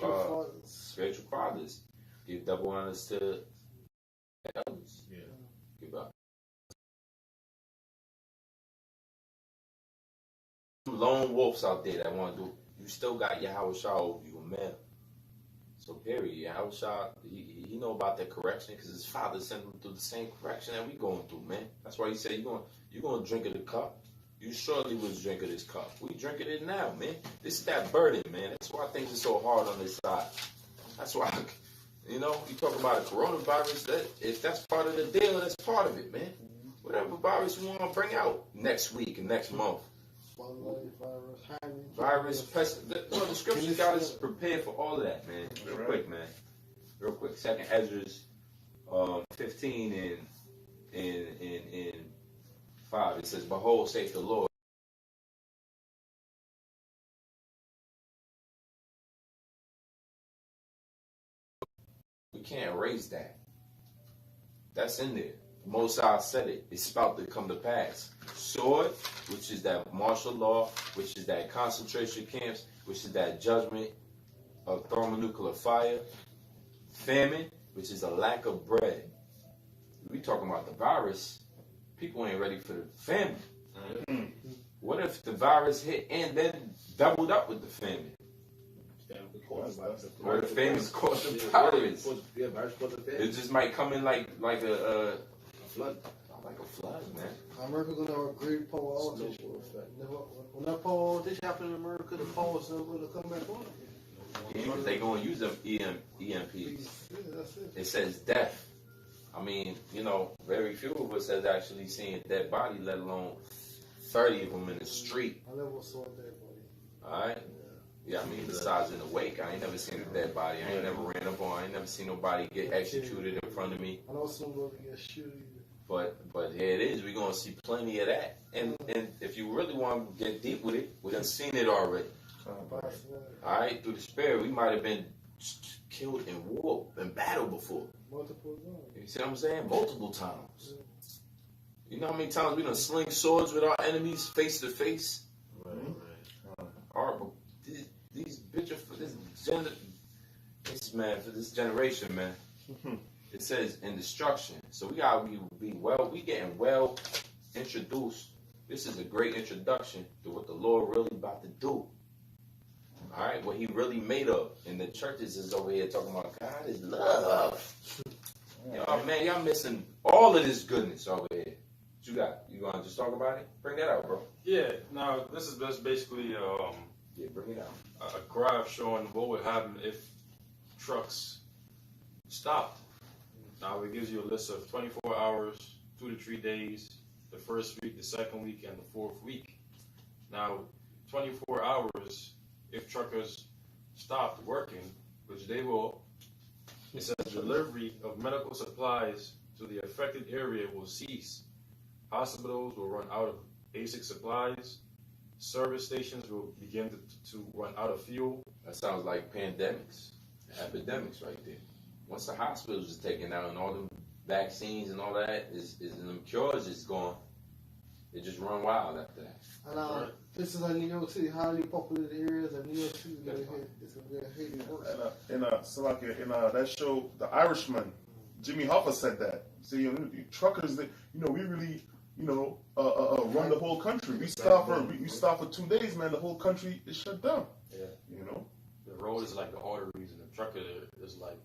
F: spiritual fathers. Give double honors to elders.
C: Yeah.
F: Give up. Lone wolves out there that want to do. You still got Yahushua over you, man. So period. Yahushua, he know about that correction because his father sent him through the same correction that we going through, man. That's why he said you're gonna drink of the cup. You surely was drinking this cup. We drinking it now, man. This is that burden, man. That's why things are so hard on this side. That's why, you talk about a coronavirus. That if that's part of the deal, that's part of it, man. Whatever virus you want to bring out next week and next month. Virus, pest. The scriptures got us prepared for all of that, man. Real quick. 2nd Ezra, 15 and 5. It says, "Behold, saith the Lord." We can't erase that. That's in there. Moses said it. It's about to come to pass. Sword, which is that martial law, which is that concentration camps, which is that judgment of thermonuclear fire. Famine, which is a lack of bread. We talking about the virus. People ain't ready for the famine. What if the virus hit and then doubled up with the famine? Or the famine caused the virus. It just might come in like a flood. Like a flood, man.
D: America's gonna have a great power outage. When that power outage happened in America, the power is never gonna come back on.
F: They're gonna use them EMPs.
D: Yeah, that's it.
F: It says death. I mean, very few of us has actually seen a dead body, let alone 30 of them in the street.
D: I never saw a dead body.
F: All right? Yeah, I mean, besides in the wake, I ain't never seen a dead body. I ain't never ran up on. I ain't never seen nobody get executed in front of me.
D: I know somebody get shot.
F: But here it is. We're gonna see plenty of that. And if you really want to get deep with it, we done seen it already. All right, through the spirit, we might have been killed in war, in battle before.
D: Multiple times.
F: You see what I'm saying? Multiple times. You know how many times we done sling swords with our enemies face to face? Horrible. These bitches for this generation, man. It says in destruction. So we gotta we getting well introduced. This is a great introduction to what the Lord really about to do. All right, what He really made of. And the churches is over here talking about God is love. Man, y'all missing all of this goodness over here. What you got? You gonna just talk about it? Bring that out, bro.
E: Yeah. Now this is just basically
F: bring it out.
E: A graph showing what would happen if trucks stopped. Now it gives you a list of 24 hours, 2 to 3 days, the first week, the second week, and the 4th week. Now, 24 hours, if truckers stopped working, which they will, it says delivery of medical supplies to the affected area will cease. Hospitals will run out of basic supplies. Service stations will begin to run out of fuel.
F: That sounds like pandemics, epidemics right there. Once the hospitals is taken out and all them vaccines and all that is them cures is gone, they just run wild after that.
D: And this is in New York City, highly populated areas of New York City. It's a hit worse.
B: In that show, The Irishman, Jimmy Hoffa said that. See, truckers, we really, run the whole country. We stop for 2 days, man. The whole country is shut down.
E: Yeah.
B: The
E: road is like the arteries, and the trucker is like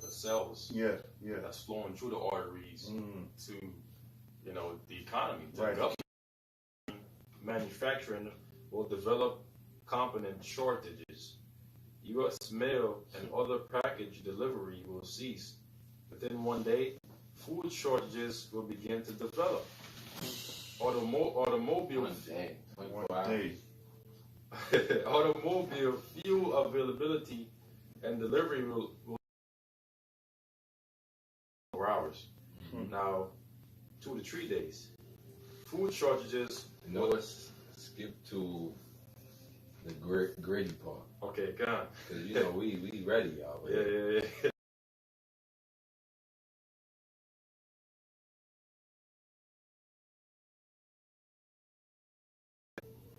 E: the cells.
B: Yeah.
E: That's flowing through the arteries to the economy. The
B: Right.
E: government manufacturing will develop component shortages. U.S. mail and other package delivery will cease. Within one day, food shortages will begin to develop. Automobile
A: One day, 24
B: One
A: hours.
B: day.
E: automobile fuel availability and delivery will 4 hours. Now, 2 to 3 days. Food shortages.
F: You know, let's skip to the gritty part.
E: Okay, go on.
F: Because, we ready, y'all.
E: Yeah.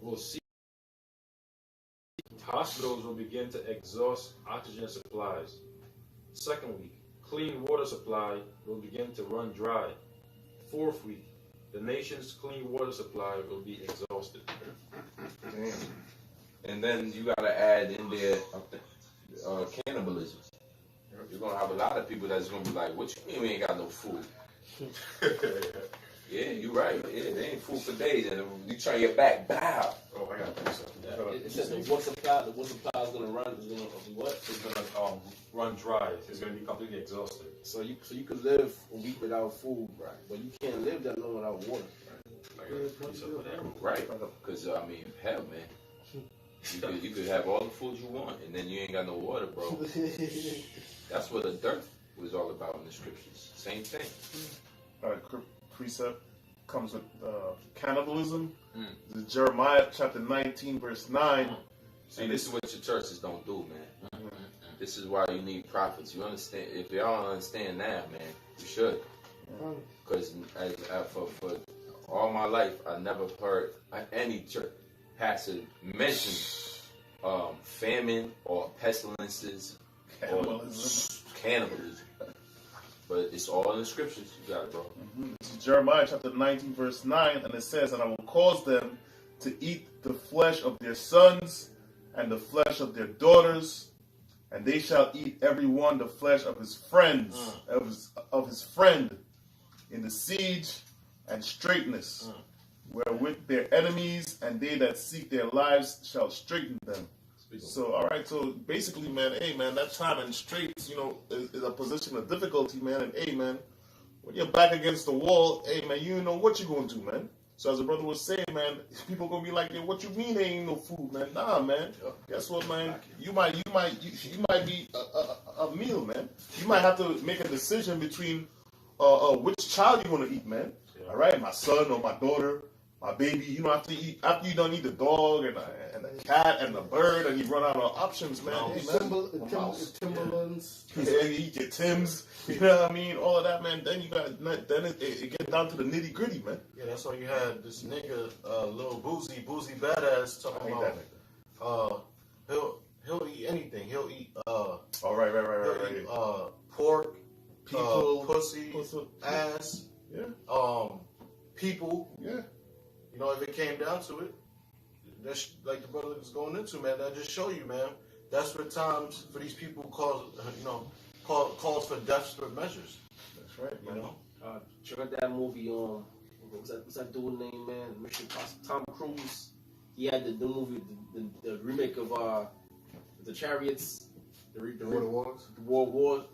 E: We'll see. Hospitals will begin to exhaust oxygen supplies. Second week, clean water supply will begin to run dry. Fourth week, the nation's clean water supply will be exhausted.
B: Damn.
F: And then you gotta add in there cannibalism. You're gonna have a lot of people that's gonna be like, "What you mean we ain't got no food?" Yeah, you're right. Yeah, they ain't food for days, and you turn your back, bow.
E: Oh, I gotta do something.
A: It says the water supply is gonna run. Is gonna be what?
E: It's gonna run dry. It's gonna be completely exhausted.
A: So you could live a week without food, right? But you can't live that long without water.
E: I gotta do something for that.
F: Right? Because hell, man, you could have all the food you want, and then you ain't got no water, bro. That's what the dirt was all about in the scriptures. Same thing.
B: Precept comes with cannibalism. This is Jeremiah chapter 19, verse 9.
F: See, this is what your churches don't do, man. This is why you need prophets. You understand? If y'all don't understand now, man, you should. Because for all my life, I never heard any church pastor mention famine or pestilences or cannibalism. But it's all in the scriptures. You got it, bro.
B: This is Jeremiah chapter 19, verse 9, and it says, "And I will cause them to eat the flesh of their sons and the flesh of their daughters, and they shall eat every one the flesh of his friends, of his friend, in the siege and straitness, wherewith their enemies and they that seek their lives shall straiten them." So, all right, so basically, man, hey, man, that time in straits, is a position of difficulty, man, and hey, man, when you're back against the wall, hey, man, you know what you're going to do, man. So as the brother was saying, man, people going to be like, "Yeah, what you mean there ain't no food, man?" Nah, man. Guess what, man? You might be a meal, man. You might have to make a decision between which child you want to eat, man. All right, my son or my daughter, my baby. You don't have to eat after you don't eat the dog and the cat and the bird, and you run out of options, man. Hey, man.
D: Timberlands.
B: Yeah, you eat your Tims. You know what I mean? All of that, man. Then it gets down to the nitty gritty, man.
C: Yeah, that's why you had this nigga, little boozy badass talking about he'll eat anything. He'll eat
B: Right.
C: Pork,
B: People,
C: pussy, ass, people.
B: Yeah.
C: If it came down to it, that's like the brother was going into, man. That just show you, man. That's what times for these people calls for desperate measures.
B: That's right, man.
A: Check out that movie. What's that dude's name, man? Mission Impossible. Tom Cruise. He had the movie, the remake of the Chariots. The
G: World
A: War.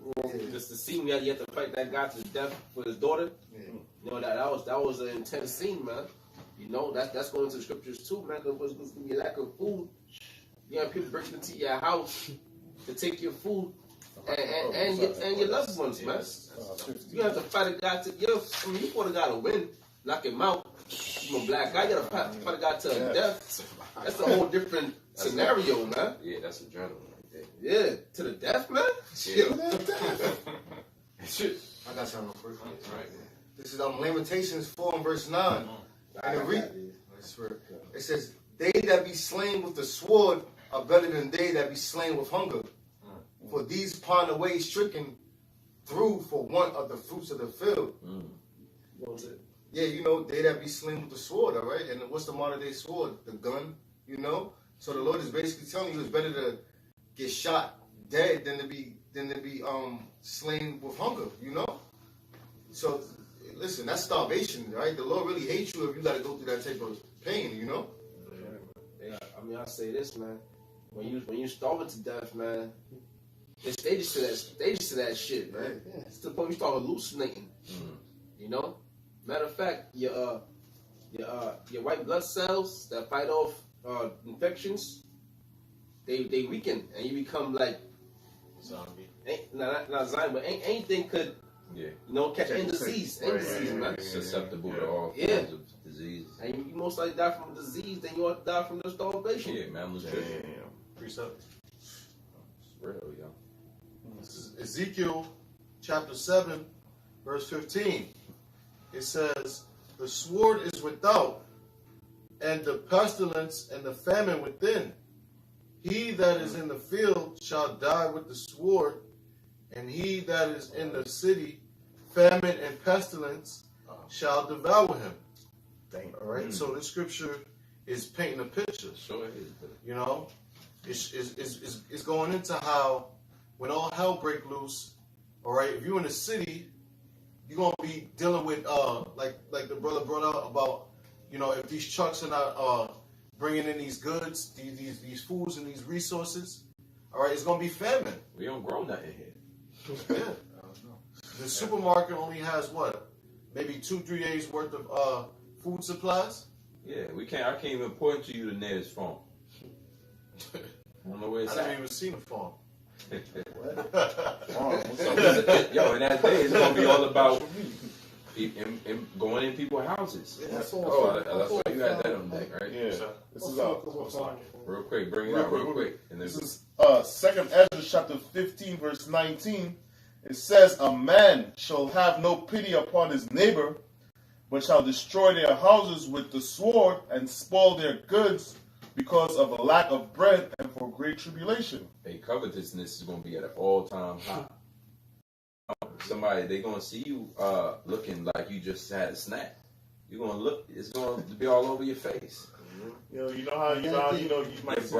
A: Just the scene where you had to fight that guy to death for his daughter.
G: Yeah.
A: That was an intense scene, man. That's going into the scriptures too, man. Because there's gonna be a lack of food. You have people breaking into your house to take your food and your loved ones, man. You have to fight a guy you fought a guy to win, knock him out. You're a black guy, you gotta fight a guy to death. That's a whole different scenario, man.
F: Yeah, that's adrenaline right there.
A: Yeah, to the death, man.
F: Shit.
G: I got something real quick.
F: That's right.
G: This is Lamentations 4 and verse 9. And it says, "They that be slain with the sword are better than they that be slain with hunger. For these pine away stricken through for want of the fruits of the field."
A: What was it?
G: Yeah, they that be slain with the sword, all right? And what's the modern day sword? The gun, So the Lord is basically telling you it's better to get shot dead than to be slain with hunger, So listen, that's starvation, right? The Lord really hates you if you got to go through that type of pain, you know?
A: Yeah, I mean, I say this, man. When you starving to death, man, there's stages to that shit, man.
D: Yeah.
A: It's to the point you start hallucinating. You know, matter of fact, your white blood cells that fight off infections, they weaken, and you become like
E: Zombie.
A: not zombie, but anything could catch any disease, man.
F: Susceptible to all
A: Yeah.
F: kinds of diseases.
A: And you most likely die from a disease than you ought to die from the starvation.
F: Yeah, malnutrition.
C: Precept.
F: It's real, yo.
C: This is Ezekiel chapter 7, verse 15. It says, "The sword is without, and the pestilence and the famine within. He that is in the field shall die with the sword, and he that is in the city, famine and pestilence shall devour him." All right, so this scripture is painting a picture.
F: Sure it is. But
C: You know, it's going into how when all hell break loose, all right, if you're in the city, you're gonna be dealing with like the brother brought out about, if these trucks are not bringing in these goods, these foods and these resources, all right, it's gonna be famine.
F: we don't grow nothing here.
C: Yeah. The supermarket only has what, maybe 2-3 days worth of food supplies.
F: Yeah, I can't even point to you the nearest farm. I don't know where it's
C: I never
F: at.
C: even seen a farm.
F: Yo, in that day, it's gonna be all about going in people's houses.
D: That's
F: That's why you had that on deck, right?
B: Yeah. This is
F: Real quick, bring it out real quick. And then
B: This is 2nd Ezra chapter 15, verse 19. It says, "A man shall have no pity upon his neighbor, but shall destroy their houses with the sword and spoil their goods because of a lack of bread and for great tribulation."
F: covetousness is gonna be at an all-time high. Somebody, they gonna see you looking like you just had a snack. You're gonna look. It's gonna be all over your face.
B: You might see,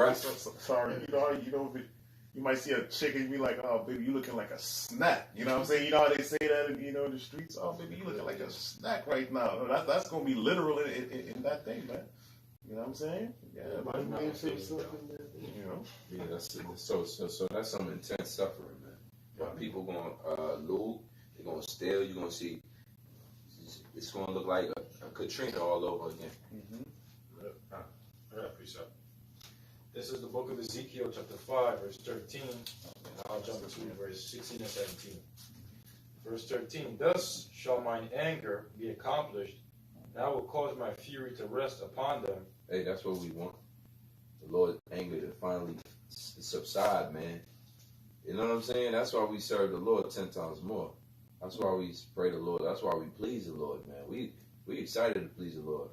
B: you might see a chick and be like, "Oh, baby, you looking like a snack." You know what I'm saying? You know how they say that in the streets? "Oh, baby, you looking like a snack right now." That's gonna be literal in that thing, man. You know what I'm saying? Yeah,
F: Yeah, that's so that's some intense suffering, man. People gonna loot. They're gonna steal. You're gonna see. It's gonna look like a Katrina all over again.
E: Precept. This is the book of Ezekiel, chapter 5, verse 13, and I'll jump to verse 16 and 17. Verse 13, "Thus shall mine anger be accomplished, and I will cause my fury to rest upon them."
F: Hey, that's what we want. The Lord's anger to finally subside, man. You know what I'm saying? That's why we serve the Lord 10 times more. That's why we pray the Lord. That's why we please the Lord, man. We excited to please the Lord.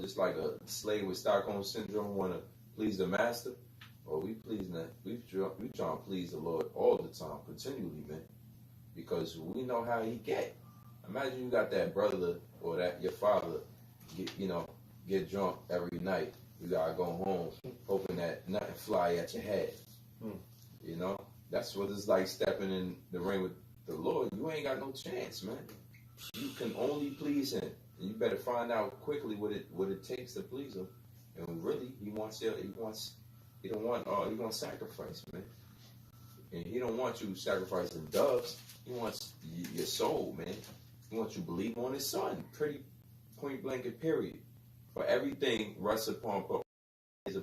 F: Just like a slave with Stockholm syndrome want to please the master. Or we trying to please the Lord all the time, continually, man. Because we know how he get. Imagine you got that brother or that your father get drunk every night. You gotta go home hoping that nothing fly at your head. That's what it's like stepping in the ring with the Lord. You ain't got no chance, man. You can only please him. And you better find out quickly what it takes to please him. And really, he wants sacrifice, man. And he don't want you sacrificing doves. He wants your soul, man. He wants you to believe on his son. Pretty point blank and period. For everything rests upon, that's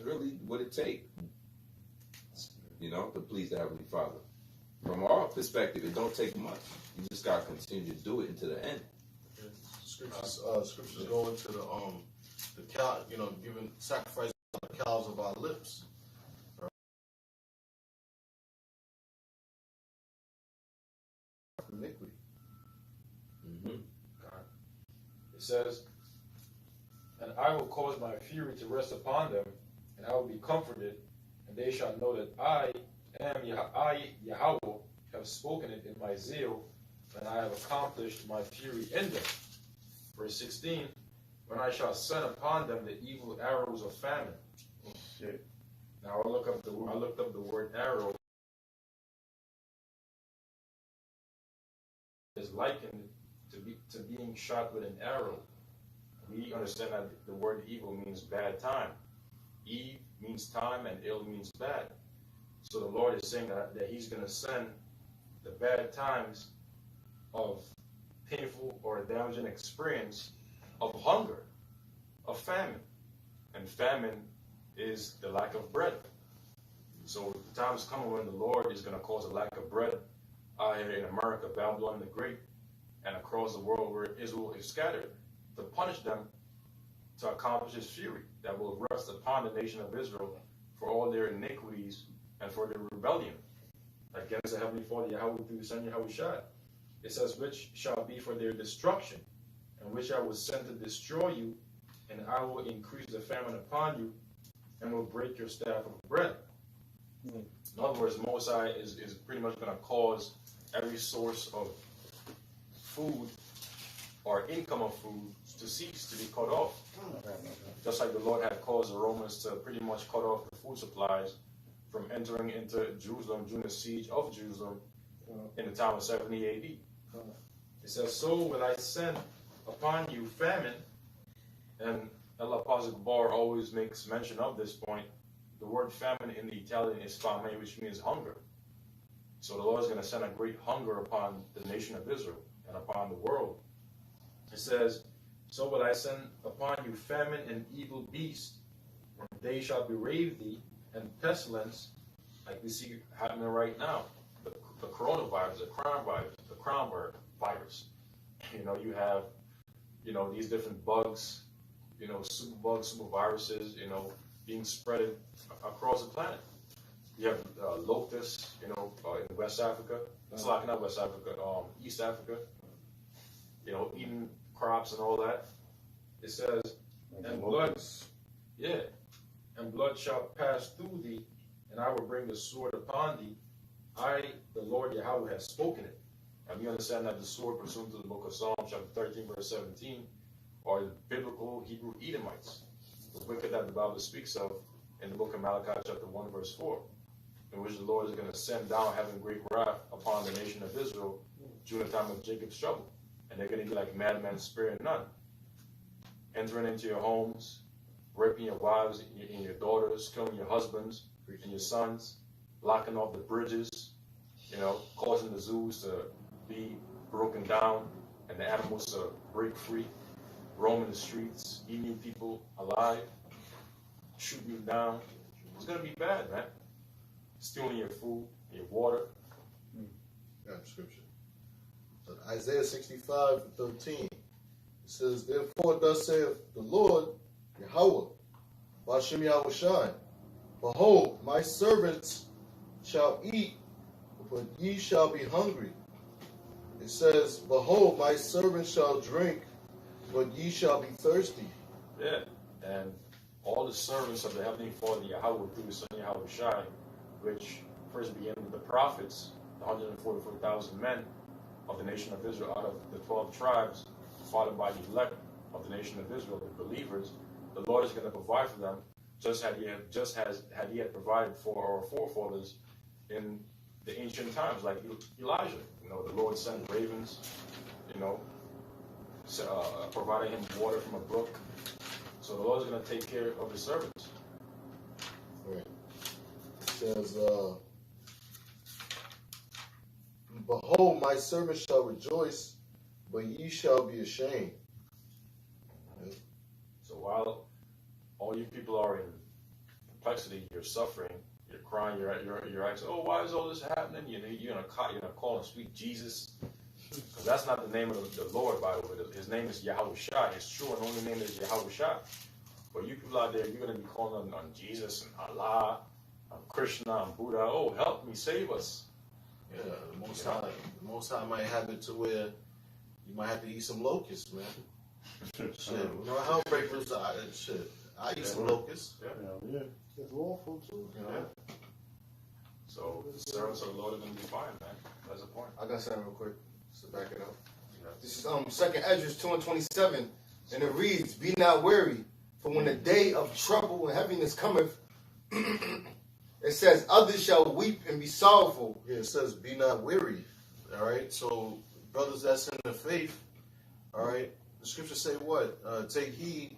F: really what it takes, to please the Heavenly Father. From our perspective, it don't take much. You just gotta continue to do it until the end.
C: Scriptures go into the cow, giving sacrifice on the cows of our lips. Iniquity.
E: It says, "And I will cause my fury to rest upon them, and I will be comforted, and they shall know that I am Yahweh, have spoken it in my zeal, and I have accomplished my fury in them." Verse 16, "When I shall send upon them the evil arrows of famine."
B: Shit.
E: Now I looked up the word arrow. is likened to being shot with an arrow. We understand that the word evil means bad time. Eve means time and ill means bad. So the Lord is saying that he's going to send the bad times of painful or damaging experience of hunger, of famine. And famine is the lack of bread. So the time is coming when the Lord is going to cause a lack of bread out here in America, Babylon the Great, and across the world where Israel is scattered, to punish them, to accomplish his fury that will rest upon the nation of Israel for all their iniquities and for their rebellion against the Heavenly Father, Yahweh, through His Son Yahushua. It says, which shall be for their destruction, and which I will send to destroy you, and I will increase the famine upon you, and will break your staff of bread. In other words, Mosai is pretty much going to cause every source of food or income of food to cease, to be cut off. Just like the Lord had caused the Romans to pretty much cut off the food supplies from entering into Jerusalem during the siege of Jerusalem in the time of 70 AD. It says, so will I send upon you famine, and El Apostle Bar always makes mention of this point. The word famine in the Italian is fame, which means hunger. So the Lord is going to send a great hunger upon the nation of Israel and upon the world. It says, so will I send upon you famine and evil beast, and they shall berave thee, and pestilence, like we see happening right now. The coronavirus, the crown virus. You have, these different bugs, super bugs, super viruses, being spread across the planet. You have locusts, in West Africa. It's like not West Africa, East Africa. Eating crops and all that. It says, and blood, and blood shall pass through thee, and I will bring the sword upon thee. I, the Lord Yahweh, have spoken it. And we understand that the sword, pursuant to the book of Psalms, chapter 13, verse 17, are the biblical Hebrew Edomites, the wicked that the Bible speaks of in the book of Malachi, chapter 1, verse 4, in which the Lord is going to send down having great wrath upon the nation of Israel during the time of Jacob's trouble. And they're going to be like madmen, sparing none. Entering into your homes, raping your wives and your daughters, killing your husbands and your sons, blocking off the bridges, causing the zoos to be broken down and the animals to break free, roaming the streets, eating people alive, shooting you down. It's going to be bad, man. Stealing your food, your water.
C: Scripture. So Isaiah 65:13. It says, therefore thus saith the Lord, Yahweh, Bashem Yahushai, behold, my servants shall eat, but ye shall be hungry. It says, behold, my servants shall drink, but ye shall be thirsty.
E: Yeah, and all the servants of the Heavenly Father, Yahweh, through His Son Yahushai, which first began with the prophets, the 144,000 men of the nation of Israel out of the 12 tribes, followed by the elect of the nation of Israel, the believers. The Lord is going to provide for them, just had He had provided for our forefathers in the ancient times, like Elijah. The Lord sent ravens, providing him water from a brook. So the Lord is going to take care of His servants.
C: Right. It says, behold, my servants shall rejoice, but ye shall be ashamed.
E: So while all you people are in perplexity, you're suffering, you're crying, you're asking, oh, why is all this happening? You're gonna call and speak Jesus, because that's not the name of the Lord, by the way. His name is Yahushua. His true and only name is Yahushua. But you people out there, you're gonna be calling on Jesus and Allah, on Krishna, on Buddha. Oh, help me, save us.
C: Yeah, the Most High might have it to where you might have to eat some locusts, man. Shit, how breakfast? I eat some locusts.
D: Yeah. It's lawful too.
E: So the servants of the Lord are going to be fine, man. That's the point.
G: I got something real quick just to back it up. This is 2nd Esdras 2:27, and it reads, be not weary, for when the day of trouble and heaviness cometh, it says, others shall weep and be sorrowful.
C: Yeah, it says, be not weary. All right, so brothers that's in the faith, all right, the scriptures say what? Take heed,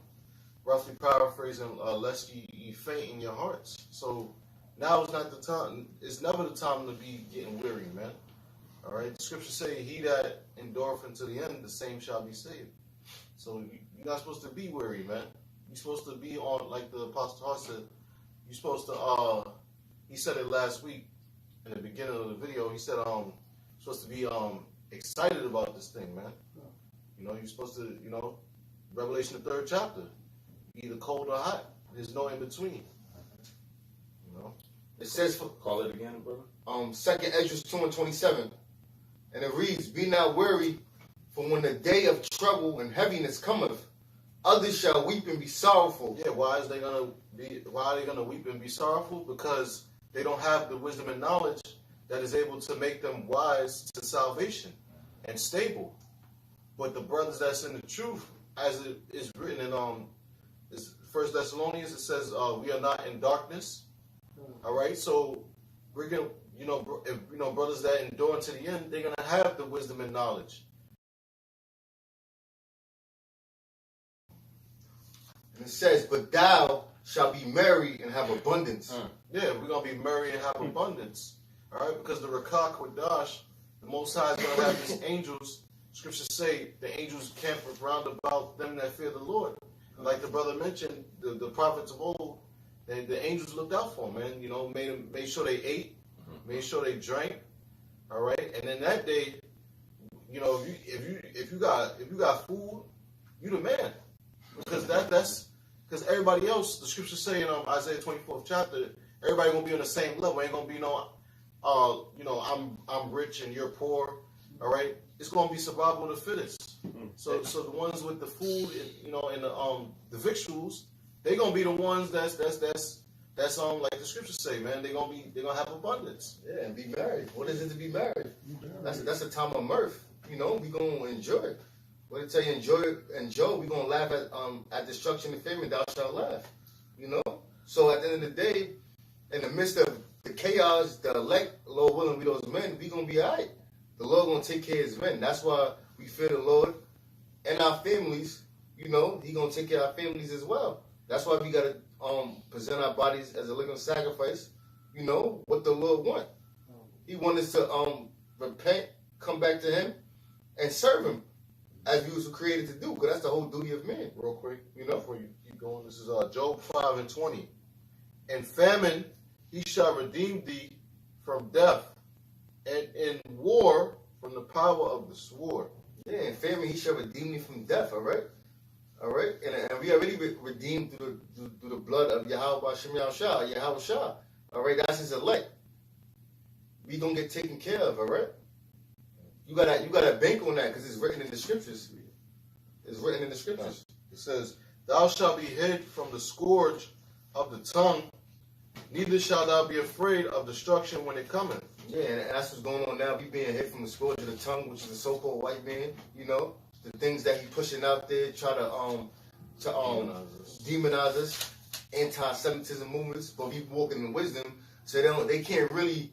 C: roughly paraphrasing, lest ye faint in your hearts. So now is not the time, it's never the time to be getting weary, man. All right, the scriptures say, he that endureth unto the end, the same shall be saved. So you're not supposed to be weary, man. You're supposed to be on, like the Apostle Hart said, you're supposed to, he said it last week in the beginning of the video, he said, supposed to be excited about this thing, man. You know, you're supposed to, you know, Revelation the 3rd chapter, either cold or hot. There's no in between. You know,
G: It says,
F: Call it again, brother.
G: 2nd Esdras 2:27, and it reads, "Be not weary, for when the day of trouble and heaviness cometh, others shall weep and be sorrowful."
C: yeah. Why are they gonna weep and be sorrowful? Because they don't have the wisdom and knowledge that is able to make them wise to salvation and stable. But the brothers that's in the truth, as it is written in is 1 Thessalonians, it says, we are not in darkness. All right, so we're gonna, you know, if, you know, brothers that endure to the end, they're gonna have the wisdom and knowledge.
G: And it says, "But thou shalt be merry and have abundance."
C: Yeah, we're gonna be merry and have abundance. All right, because the Rakah Kodash, the Most High is gonna have his angels. Scriptures say the angels camp round about them that fear the Lord. Like the brother mentioned, the prophets of old, the angels looked out for them, man. You know, made sure they ate, made sure they drank. All right, and then that day, you know, if you got food, you the man, because that's because everybody else. The scriptures say in Isaiah 24th chapter, everybody gonna be on the same level. Ain't gonna be no, you know, I'm rich and you're poor. All right, it's gonna be survival of the fittest. So the ones with the food, and, you know, and the victuals, they gonna be the ones that's like the scriptures say, man. They gonna have abundance.
G: Yeah, and be married. What is it to be married? That's a time of mirth. You know, we gonna enjoy it. What I tell you, enjoy. We gonna laugh at destruction and famine. Thou shalt laugh. You know. So at the end of the day, in the midst of the chaos, the elect, Lord willing, we those men, we gonna be alright. The Lord gonna take care of his men. That's why we fear the Lord and our families. You know, he gonna take care of our families as well. That's why we gotta present our bodies as a living sacrifice. You know what the Lord want. He wants us to repent, come back to him, and serve him as we was created to do. Because that's the whole duty of man.
C: Real quick,
G: You know.
C: before you keep going, this is Job 5:20. "In famine he shall redeem thee from death, and in war from the power of the sword."
G: Yeah, and family, he shall redeem me from death, all right? All right? And we already redeemed through the blood of Yahweh Shem Yahushua, Yahweh Shah. All right, that's his elect. We gonna get taken care of, all right? You gotta bank on that because it's written in the scriptures. It's written in the scriptures.
C: It says, "Thou shalt be hid from the scourge of the tongue, neither shalt thou be afraid of destruction when it cometh."
G: Yeah, and that's what's going on now. We being hit from the scourge of the tongue, which is the so-called white man. You know, the things that he pushing out there, try to demonize us, anti-Semitism movements. But we walking in wisdom, so they can't really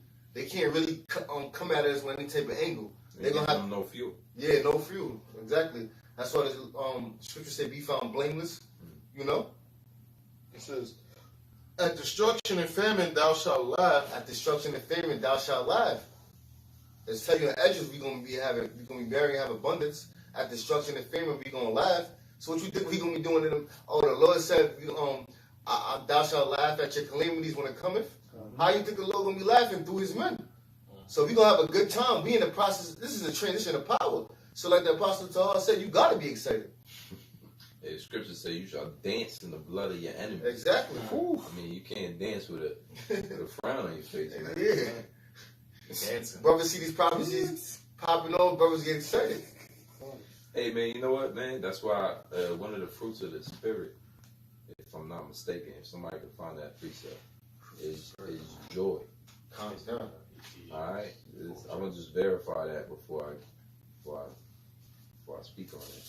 G: come at us with any type of angle. They're gonna have
F: no fuel.
G: Yeah, no fuel. Exactly. That's why the scripture say, "Be found blameless." You know.
C: It says, "At destruction and famine thou shalt laugh."
G: At destruction and famine thou shalt laugh. Let's tell you in Esdras we gonna be married and have abundance. At destruction and famine we gonna laugh. So what you think we gonna be doing to them? Oh, the Lord said, "Thou shalt laugh at your calamities when it cometh." How you think the Lord gonna be laughing through his men? So we gonna have a good time. We in the process. This is a transition of power. So like the Apostle Tahar said, you gotta be excited.
F: Yeah, the scriptures say you shall dance in the blood of your enemies.
G: Exactly.
F: I mean, you can't dance with a frown on your face, man.
G: Yeah.
C: Dancing.
G: Brothers see these prophecies popping on, brothers get excited.
F: Hey, man, you know what, man? That's why one of the fruits of the Spirit, if I'm not mistaken, if somebody can find that precept, is joy.
G: Calms down.
F: All right? I'm going to just verify that before I speak on it.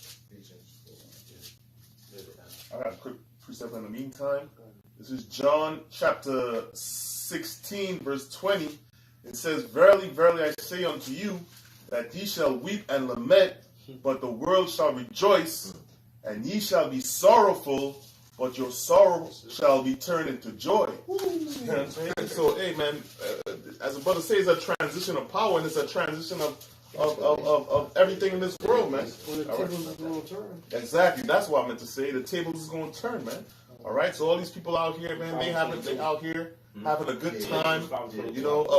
B: I got a quick precept in the meantime. This is John chapter 16, verse 20. It says, "Verily, verily, I say unto you, that ye shall weep and lament, but the world shall rejoice, and ye shall be sorrowful, but your sorrow shall be turned into joy. You know what I'm saying? So, hey, man, as the brother says, it's a transition of power, and it's a transition of everything in this world, man.
D: When the tables is going to turn.
B: Exactly. That's what I meant to say. The tables is going to turn, man. All right. So all these people out here, man, they out here having a good time, you know,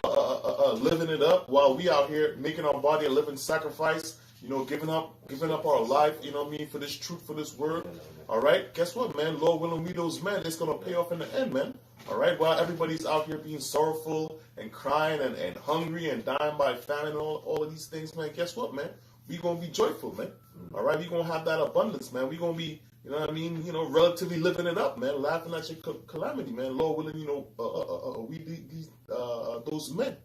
B: living it up, while we out here making our body a living sacrifice. You know, giving up our life, you know what I mean, for this truth, for this word. All right. Guess what, man? Lord willing, we those men, it's gonna pay off in the end, man. All right. While everybody's out here being sorrowful and crying and hungry and dying by famine and all of these things, man. Guess what, man? We gonna be joyful, man. All right. We gonna have that abundance, man. We gonna be, you know what I mean, you know, relatively living it up, man. Laughing at your calamity, man. Lord willing, you know, we these those men.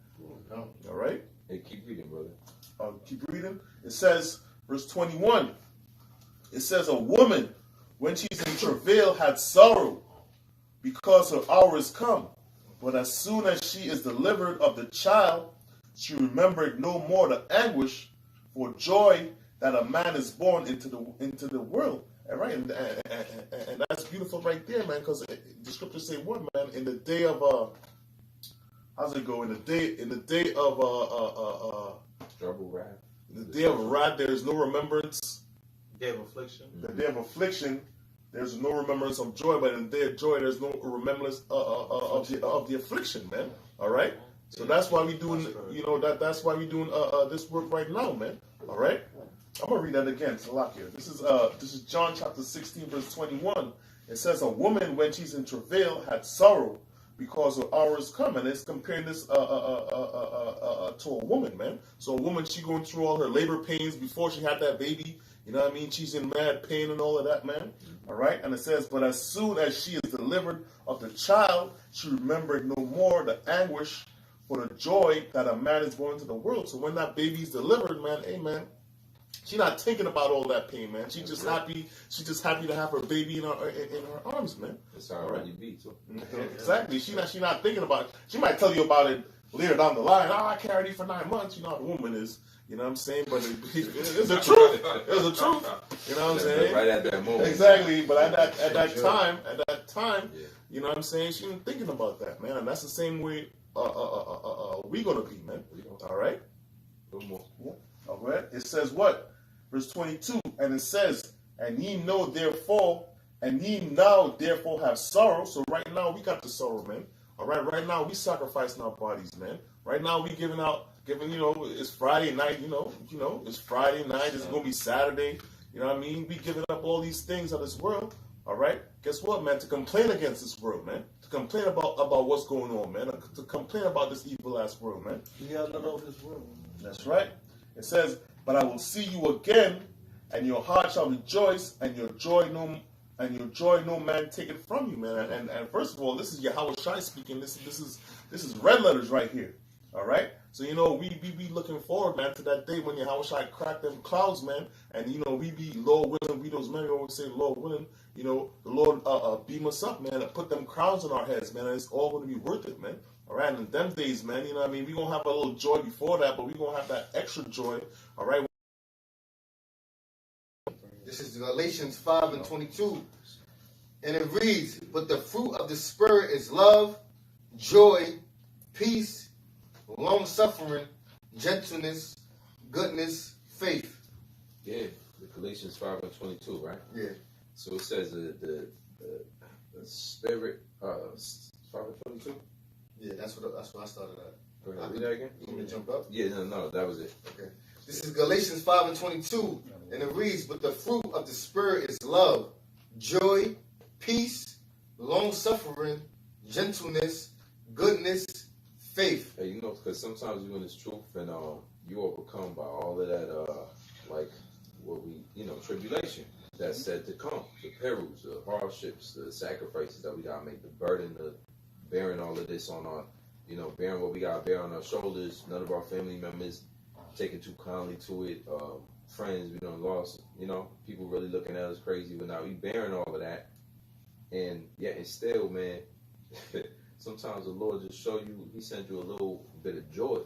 B: All right.
F: Hey, keep reading, brother.
B: Keep reading. It says, verse 21. It says, a woman, when she's in travail, had sorrow, because her hour is come. But as soon as she is delivered of the child, she remembered no more the anguish for joy that a man is born into the world. All right, and that's beautiful right there, man. Because the scriptures say, what, man? In the day of how's it go? In the day of
F: Trouble, wrath.
B: the day of wrath, there is no remembrance.
C: Day of affliction.
B: The day of affliction, there's no remembrance of joy. But in the day of joy, there's no remembrance of the affliction, man. All right. So that's why we doing, you know, that's why we doing this work right now, man. All right. I'm gonna read that again. Salakia. This is John chapter 16, verse 21. It says, a woman when she's in travail had sorrow, because her hour is come. And it's comparing this to a woman, man. So a woman, she going through all her labor pains before she had that baby. You know what I mean? She's in mad pain and all of that, man. All right? And it says, but as soon as she is delivered of the child, she remembered no more the anguish for the joy that a man is born into the world. So when that baby's delivered, man, hey, man, she's not thinking about all that pain, man. She's just happy. She's just happy to have her baby in her arms, man.
F: That's how already be too.
B: Exactly. She's not thinking about it. She might tell you about it later down the line. Oh, I carried you for 9 months. You know how the woman is. You know what I'm saying? But it's the truth. It's the truth. You know what I'm saying?
F: Right at that moment.
B: Exactly. But at that time, yeah. You know what I'm saying? She ain't thinking about that, man. And that's the same way we gonna be, man. All right.
F: No more.
B: Yeah. All right. It says what? Verse 22. And it says, and ye know therefore, and ye now therefore have sorrow. So right now we got the sorrow, man. All right. Right now we sacrificing our bodies, man. Right now we giving, you know, it's Friday night, you know, it's Friday night, it's going to be Saturday, you know what I mean? We giving up all these things of this world, all right? Guess what, man? To complain against this world, man. To complain about what's going on, man. To complain about this evil-ass world, man.
D: You got to know this world.
B: That's right. It says, but I will see you again, and your heart shall rejoice, and your joy no man take it from you, man. And first of all, this is Yahweh Shai speaking. This is red letters right here. All right, so you know we be looking forward, man, to that day when Yahweh Shai crack them clouds, man, and you know we be Lord willing, we those men we always say Lord willing, you know the Lord beam us up, man, and put them crowns on our heads, man, and it's all going to be worth it, man. All right, and in them days, man, you know what I mean, we gonna have a little joy before that, but we gonna have that extra joy. All right.
G: This is Galatians 5:22, and it reads, "But the fruit of the Spirit is love, joy, peace, long-suffering, gentleness, goodness, faith."
F: Yeah, the Galatians 5:22, right?
G: Yeah.
F: So it says the Spirit 5:22.
G: Yeah, that's what I started at.
F: Go ahead, read that again.
G: You want me to jump up?
F: Yeah, no, that was it.
G: Okay. This is Galatians 5:22, and it reads, "But the fruit of the Spirit is love, joy, peace, long-suffering, gentleness, goodness, faith."
F: Hey, you know, because sometimes you in this truth and you overcome by all of that, like what we, you know, tribulation that's said to come, the perils, the hardships, the sacrifices that we gotta make, the burden of bearing all of this on our, you know, bearing what we gotta bear on our shoulders. None of our family members taking too kindly to it. Friends we done lost, you know, people really looking at us crazy, but now we bearing all of that, and yet and still, man. Sometimes the Lord just show you, he sends you a little bit of joy.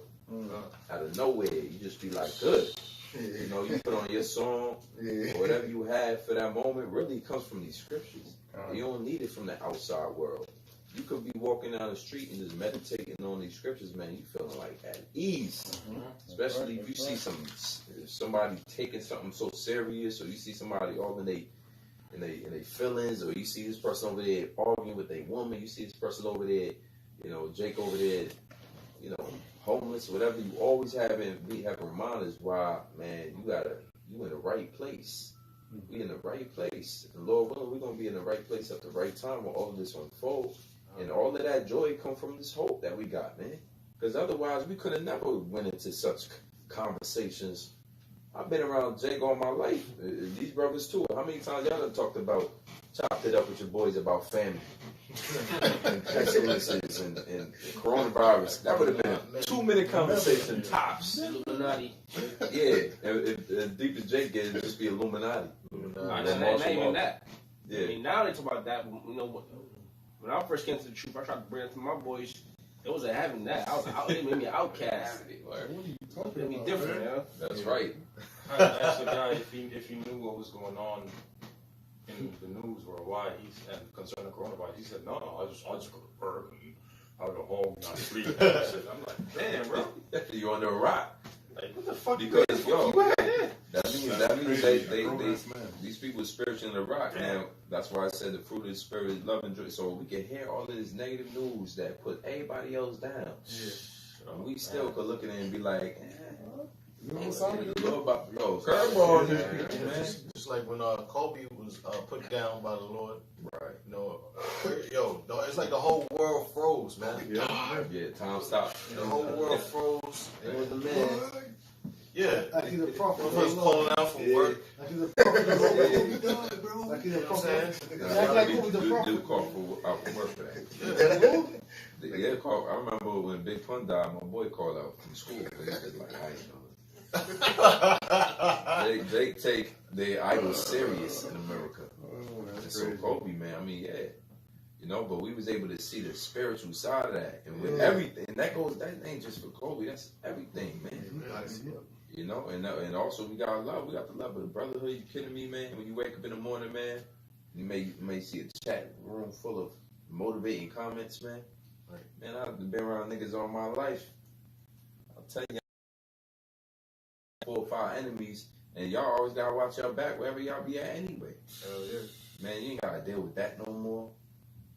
F: Out of nowhere, you just be like, good. You know, you put on your song, or whatever you have for that moment, really comes from these scriptures. You don't need it from the outside world. You could be walking down the street and just meditating on these scriptures, man. You feeling like at ease, especially if you see somebody taking something so serious, or you see somebody all in they feelings, or you see this person over there arguing with a woman. You see this person over there, you know, Jake over there, you know, homeless, whatever. You always have reminders why, man, you in the right place. We in the right place. And Lord willing, we're gonna be in the right place at the right time when all of this unfolds. And all of that joy come from this hope that we got, man. Because otherwise, we could have never went into such conversations. I've been around Jake all my life. These brothers too. How many times y'all done talked about, chopped it up with your boys about family and pestilences and coronavirus? That would have been a 2-minute conversation tops.
A: Illuminati.
F: Yeah, as deep as Jake gets, it'd just be Illuminati.
A: Not even that.
F: Yeah.
A: I mean, now they talk about that. You know, when I first came to the truth, I tried to bring it to my boys. It wasn't having that. I was out. They made me an outcast. It made me different, yeah.
F: That's right.
E: I asked the guy if he knew what was going on in the news worldwide. He's concerning coronavirus. He said, "No, I just go to work and I go home and I sleep." And shit. I'm like, "Damn, bro,
F: You under a rock."
E: like, what the fuck?"
F: Because yo,
E: you at there?
F: that means these people are spiritually in the rock. Now that's why I said the fruit of the spirit is love and joy. So we can hear all of this negative news that put everybody else down. And we still could look at it and be like, curveball, man.
C: Just like when Kobe was put down by the Lord.
F: Right.
C: You know, it's like the whole world froze, man.
F: Yeah, time stopped.
C: The whole world froze.
D: It was the man.
C: Yeah.
D: Like he's a prophet.
C: He was calling out from work.
D: Like he's a prophet. Like he's a prophet. Like Kobe's a prophet.
F: Dude called out for work for that. Yeah, I remember when Big Pun died, my boy called out from school. He was like, I ain't know. They take their idols serious in America. And so Kobe, man, I mean, yeah. You know, but we was able to see the spiritual side of that. And with everything, and that ain't just for Kobe, that's everything, man. You know, and also we got love. We got the love of the brotherhood. You kidding me, man? When you wake up in the morning, man, you may see a chat room full of motivating comments, man. Right. Man, I've been around niggas all my life. I'll tell you, 4 or 5 enemies, and y'all always gotta watch your back wherever y'all be at anyway.
C: Hell yeah.
F: Man, you ain't gotta deal with that no more.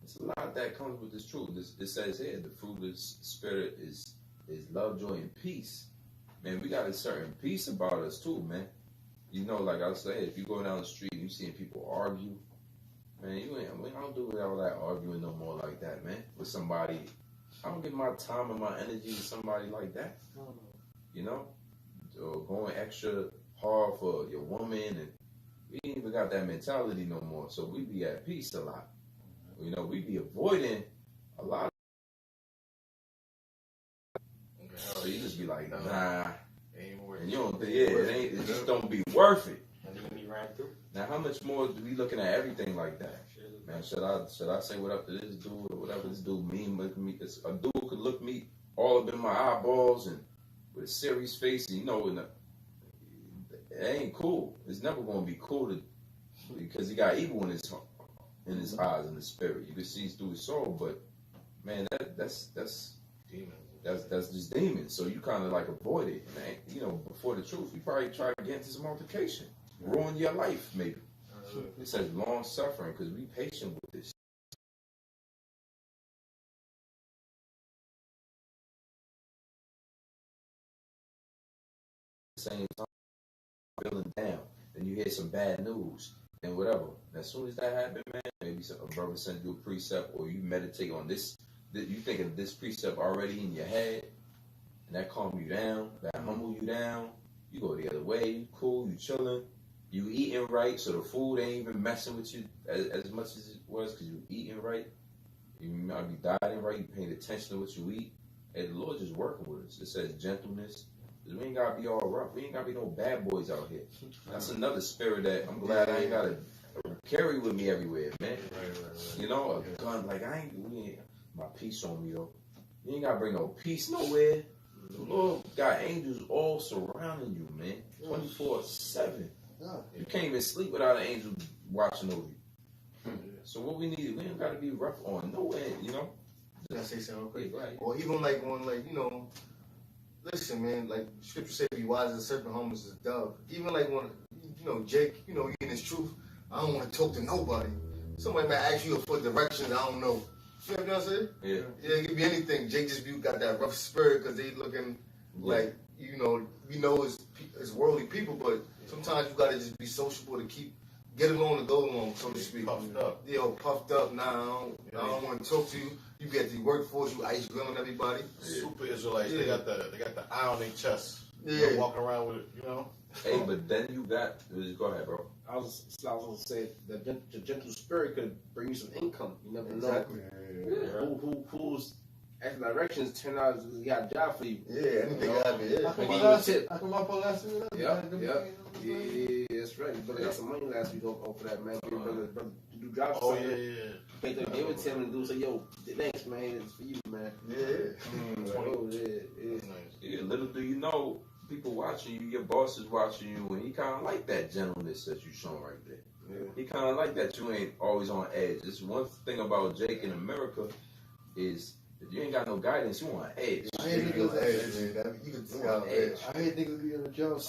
F: There's a lot that comes with this truth. This says here, the fruit of the spirit is love, joy, and peace. Man, we got a certain peace about us too, man. You know, like I say, if you go down the street and you seeing people argue, man, we don't do all that arguing no more like that, man. With somebody, I don't give my time and my energy to somebody like that. You know, or going extra hard for your woman, and we ain't even got that mentality no more. So we be at peace a lot. You know, we be avoiding a lot. So you just be like, nah. And you don't think, it just don't be worth it. Now, how much more do we looking at everything like that? Man, should I say what up to this dude or whatever this dude mean? A dude could look me all up in my eyeballs and with a serious face, and you know, it ain't cool. It's never gonna be cool because he got evil in his eyes and his spirit. You can see through his soul, but man, that's demon. That's just demons. So you kind of like avoid it, man. You know, before the truth, you probably try to get into some altercation, ruin your life, maybe. It says long suffering because we patient with this. Same time, feeling down, then you hear some bad news and whatever. As soon as that happens, man, maybe a brother sends you a precept, or you meditate on this. You think of this precept already in your head, and that calm you down, that humble you down. You go the other way. You cool. You chilling. You eating right, so the food ain't even messing with you as much as it was because you eating right. You might be dieting right. You paying attention to what you eat. And the Lord just working with us. It says gentleness. We ain't gotta be all rough. We ain't gotta be no bad boys out here. That's another spirit that I'm glad I ain't gotta carry with me everywhere, man. Right. You know, a gun like we ain't my peace on me though. You ain't gotta bring no peace nowhere. The Lord got angels all surrounding you, man. 24/7.
D: Yeah.
F: You can't even sleep without an angel watching over you. So what we need, we ain't got to be rough on no end, you know?
G: Can I say something real quick?
F: Right.
G: Or even like on like, you know, listen, man, like scripture say be wise as a serpent, harmless as a dove. Even like when, you know, Jake, you know, he in his truth, I don't want to talk to nobody. Somebody might ask you for directions, I don't know. You know what I'm saying?
F: Yeah.
G: Yeah, it could be anything. Jake just got that rough spirit because they looking like, you know, we know it's worldly people, but sometimes you gotta just be sociable to get along to go along, so to speak.
C: Puffed up.
G: Yeah, puffed up. Nah, I don't want to talk to you. You get the workforce, you ice grilling everybody.
C: Super Israelites, they got the eye on their chest.
G: Yeah.
C: You know, walking around with it, you know.
F: Hey, but then you got, go ahead, bro.
A: I was going to say the gentle spirit could bring you some income. You never
G: Exactly.
A: know who's at the directions turn out he got a job for you.
G: Yeah, anything out there.
D: I come
A: Maybe
D: up
A: you a
D: last
A: tip.
D: I come up on last week.
A: Yeah, that's right. You better got some money last week off of that, man. Brother, to do jobs.
C: Oh,
A: for
C: yeah,
A: you.
C: yeah.
A: Can't they give it to him and do say, yo, thanks, man. It's for you, man.
G: Yeah.
A: Oh, yeah.
C: That's nice.
F: Yeah, little do you know, people watching you, your boss is watching you, and he kind of like that gentleness that you showing right there.
A: Yeah.
F: He kind of like that you ain't always on edge. This one thing about Jake in America is if you ain't got no guidance, you on edge.
D: I hate niggas that
G: You can see
F: You
G: how
F: on edge.
D: I hate niggas be on the job.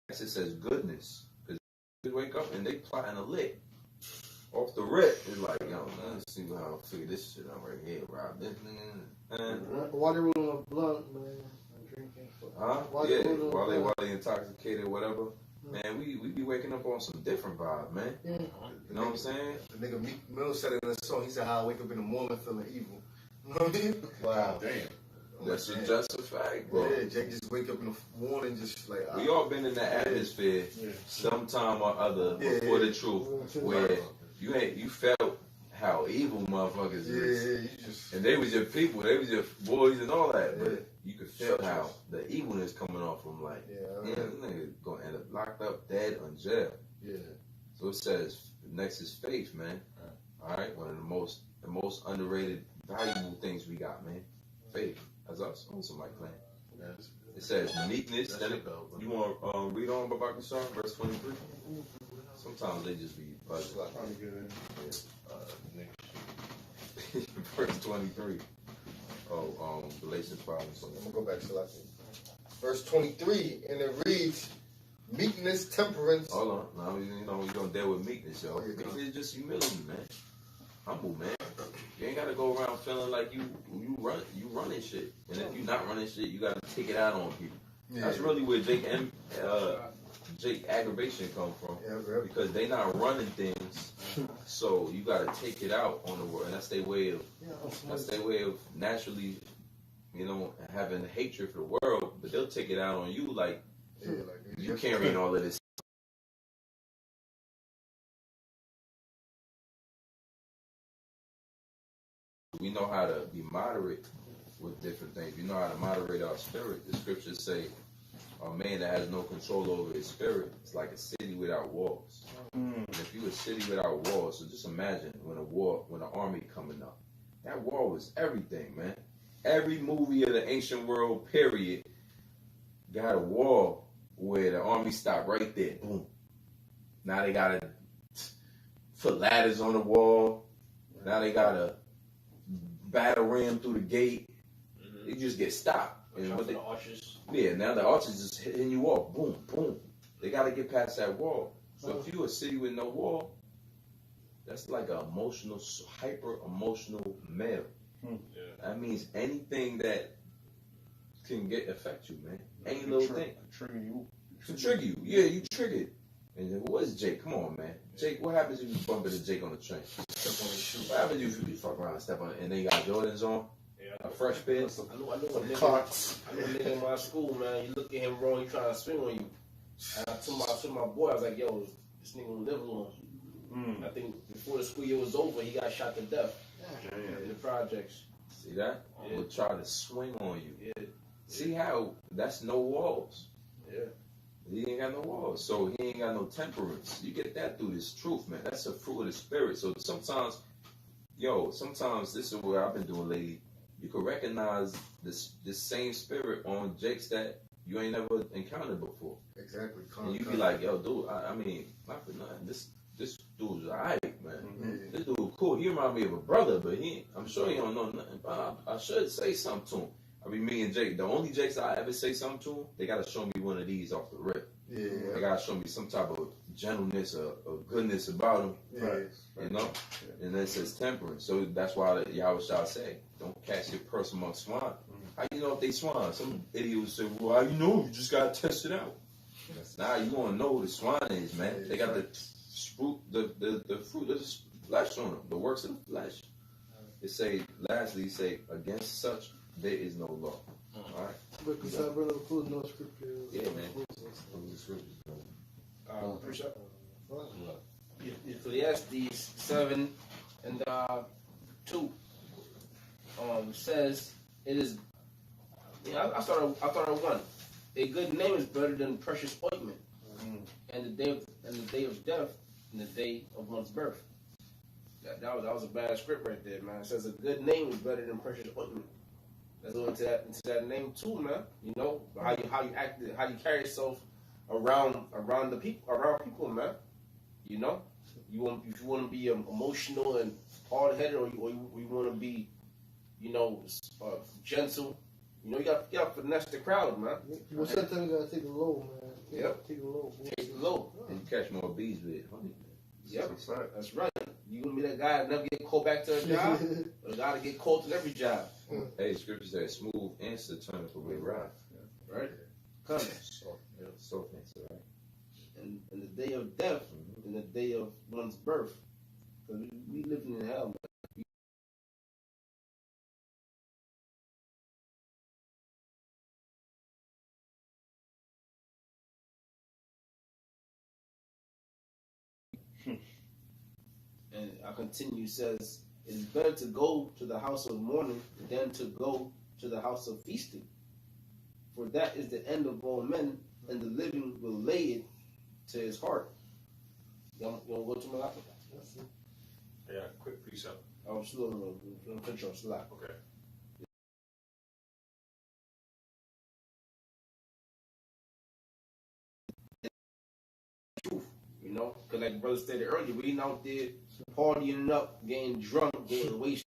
F: It says goodness. Because you wake up and they plotting a lick. Off the rip, it's like, yo, man, let's see how I figure this shit out right here. Rob this nigga.
D: Why they rolling a blunt, man? I'm drinking.
F: Huh?
D: Why
F: Yeah,
D: they rolling a
F: while
D: blunt?
F: they intoxicated or whatever. Man, we be waking up on some different vibe, man.
D: Yeah.
F: You know what I'm saying?
G: The nigga Meek Mill said it in a song. He said, how I wake up in the morning feeling evil. You know what I mean?
C: Wow. Damn.
F: That's
G: Man.
F: just a fact, bro.
G: Yeah, Jake just wake up in the morning just like,
F: We all been in that atmosphere sometime or other before the truth, where you felt how evil motherfuckers is,
G: yeah, you just,
F: and they was your people, they was your boys and all that, but you could feel how the evilness coming off from like,
G: yeah,
F: this nigga gonna end up locked up, dead, or in jail.
G: yeah.
F: So it says next is faith, man. All right, one of the most underrated, valuable things we got, man. Faith. That's us. On somebody playing. It says meekness. Then you want to read on Babak Nishar, verse 23? Sometimes they just be buzzing. Verse 23. Oh, Galatians 5 and
G: I'm
F: something.
G: gonna go back to last week. Verse 23, and it reads, meekness, temperance.
F: Hold on. Now, we're going to deal with meekness, yo.
G: Oh, yeah,
F: Meekness is just humility, man. Humble, man. You ain't got to go around feeling like you running shit. And if you not running shit, you got to take it out on people.
G: Yeah.
F: That's really where Jake aggravation come from.
G: Yeah, bro.
F: Because they not running things, so you got to take it out on the world. And that's their way of naturally, having hatred for the world. But they'll take it out on you like you carrying all of this. We know how to be moderate with different things. We know how to moderate our spirit. The scriptures say a man that has no control over his spirit is like a city without walls. And if you a city without walls, so just imagine when an army coming up. That wall was everything, man. Every movie of the ancient world, period, got a wall where the army stopped right there. Boom. Now they gotta put ladders on the wall. Now they gotta battle ram through the gate. They just get stopped. And what
A: the archers.
F: yeah, now the archers just hitting you off. Boom, boom. They got to get past that wall. So if you a city with no wall, that's like an hyper emotional male.
E: Yeah.
F: That means anything that can affect you, man. Any little thing.
B: Trigger you.
F: To trigger you. Yeah, you triggered. And then what is Jake? Come on, man. Jake, what happens if you bump into Jake on the train?
G: Step on his shoe.
F: What happens if you fuck around and step on it and then you got Jordans on? A fresh pair?
A: I know a nigga in my school, man. You look at him wrong, he trying to swing on you. And I told my boy, I was like, yo, this nigga gonna live long. I think before the school year was over, he got shot to death in the projects.
F: See that?
A: Yeah.
F: Will try to swing on you.
A: Yeah.
F: See how that's no walls.
A: Yeah.
F: He ain't got no walls, so he ain't got no temperance. You get that through this truth, man. That's a fruit of the spirit. So sometimes this is what I've been doing lately. you could recognize this same spirit on Jakes that you ain't never encountered before.
G: Exactly.
F: And you be like, yo, dude, I mean, not for nothing. This dude's alright, man.
G: Mm-hmm.
F: This dude cool. He remind me of a brother, but I'm sure he don't know nothing. But I should say something to him. I mean, me and Jake, the only Jakes I ever say something to him, they gotta show me one of these off the rip.
G: Yeah.
F: They gotta show me some type of gentleness or goodness about him.
G: Right.
F: You know? And then it says temperance. So that's why Yahweh shall say, don't cast your purse among swine. How you know if they swine? Some idiot would say, well, how you know? You just gotta test it out. Nah, you wanna know who the swine is, man. They got the fruit, the fruit of the flesh on them, the works of the flesh. It say, lastly, against such there is no law. All right.
D: But because I bring up clues, no scripture.
F: Yeah, man.
A: Appreciate Ecclesiastes 7 and 2 says it is. I thought of one. A good name is better than precious ointment, and the day of death, and the day of one's birth. That was a bad script right there, man. It says a good name is better than precious ointment. Let's go into that name too, man. You know how you act, how you carry yourself around people, man. You know, if you want to be emotional and hard headed, or you want to be, gentle. You know, you got to finesse the crowd, man.
D: Well, sometimes you gotta take it low, man.
A: Yep.
D: Take it low. Boy.
A: Take it low.
F: And you catch more bees with honey.
A: Yep, that's right. You gonna be that guy that never get called back to a job, or the guy that get called to every job.
F: Hey, scripture says smooth answer turneth away wrath.
A: Right? Come.
F: Soft answer, right?
A: And the day of death, and the day of one's birth. Because we living in hell, man. And I continue, says, it is better to go to the house of mourning than to go to the house of feasting. For that is the end of all men, and the living will lay it to his heart. You want to go to my lap?
E: Yeah, quick precept.
A: Oh, slow. Control, slap.
E: Okay.
A: Truth, you know, because like brother stated earlier, we ain't out there partying up, getting drunk, getting wasted.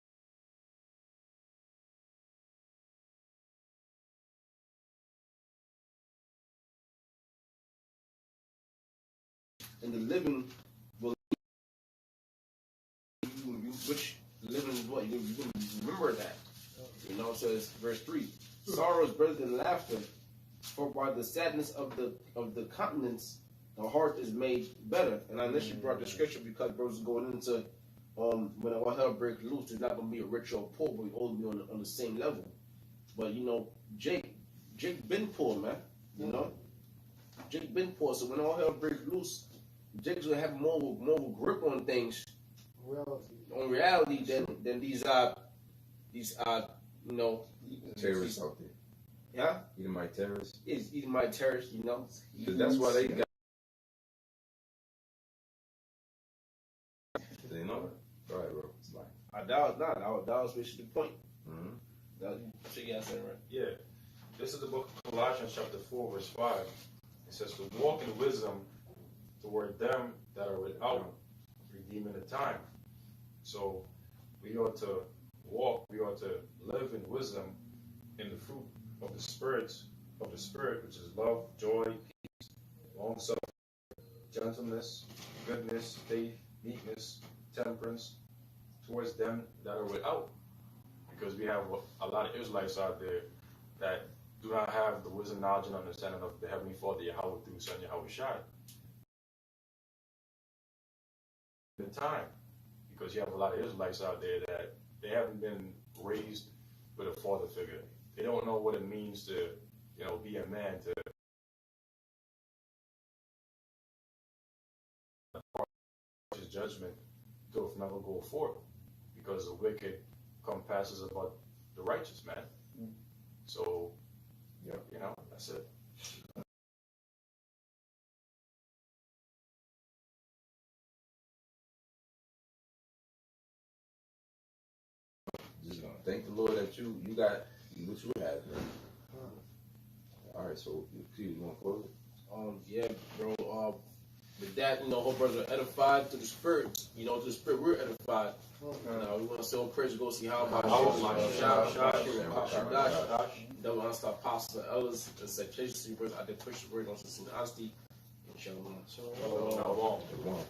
A: And the living will, which living is what? You remember that. You know, it says, verse 3, sorrow is better than laughter, for by the sadness of the countenance, the heart is made better. And I initially brought the scripture because brothers going into when all hell breaks loose, it's not gonna be a rich or poor, but we all be on the same level. But you know, Jake been poor, man. You know, Jake been poor. So when all hell breaks loose, Jake's gonna have more of a grip on things, on reality than these
F: terrorists out there.
A: Yeah,
F: Either my terrorists.
A: it's even my terrorists, you know.
F: Because that's why they got. You know? All right, bro. It's like.
A: That was basically the point.
F: Mm-hmm.
A: That you guys said right.
E: Yeah. This is the book of Colossians chapter 4, verse 5. It says to walk in wisdom toward them that are without, redeeming the time. So we ought to we ought to live in wisdom in the fruit of the Spirit, which is love, joy, peace, long-suffering, gentleness, goodness, faith, meekness, temperance, towards them that are without. Because we have a lot of Israelites out there that do not have the wisdom, knowledge, and understanding of the Heavenly Father, Yahweh, through His Son, Yahweh Shai. The time, because you have a lot of Israelites out there that they haven't been raised with a father figure. They don't know what it means to, be a man, to his judgment doth never go forth, because the wicked compasses about the righteous man. So, that's it.
F: just thank the Lord that you got what you have, man. All right, so you want to close it?
A: Yeah, bro. With that, hope brothers are edified through the Spirit. Through the Spirit, we're edified. We want to say all praise to go see how about double honest apostles, elders, and secretaries, brothers. I did push the word on sincere honesty. Inshallah.
E: Shalom.
F: Shalom.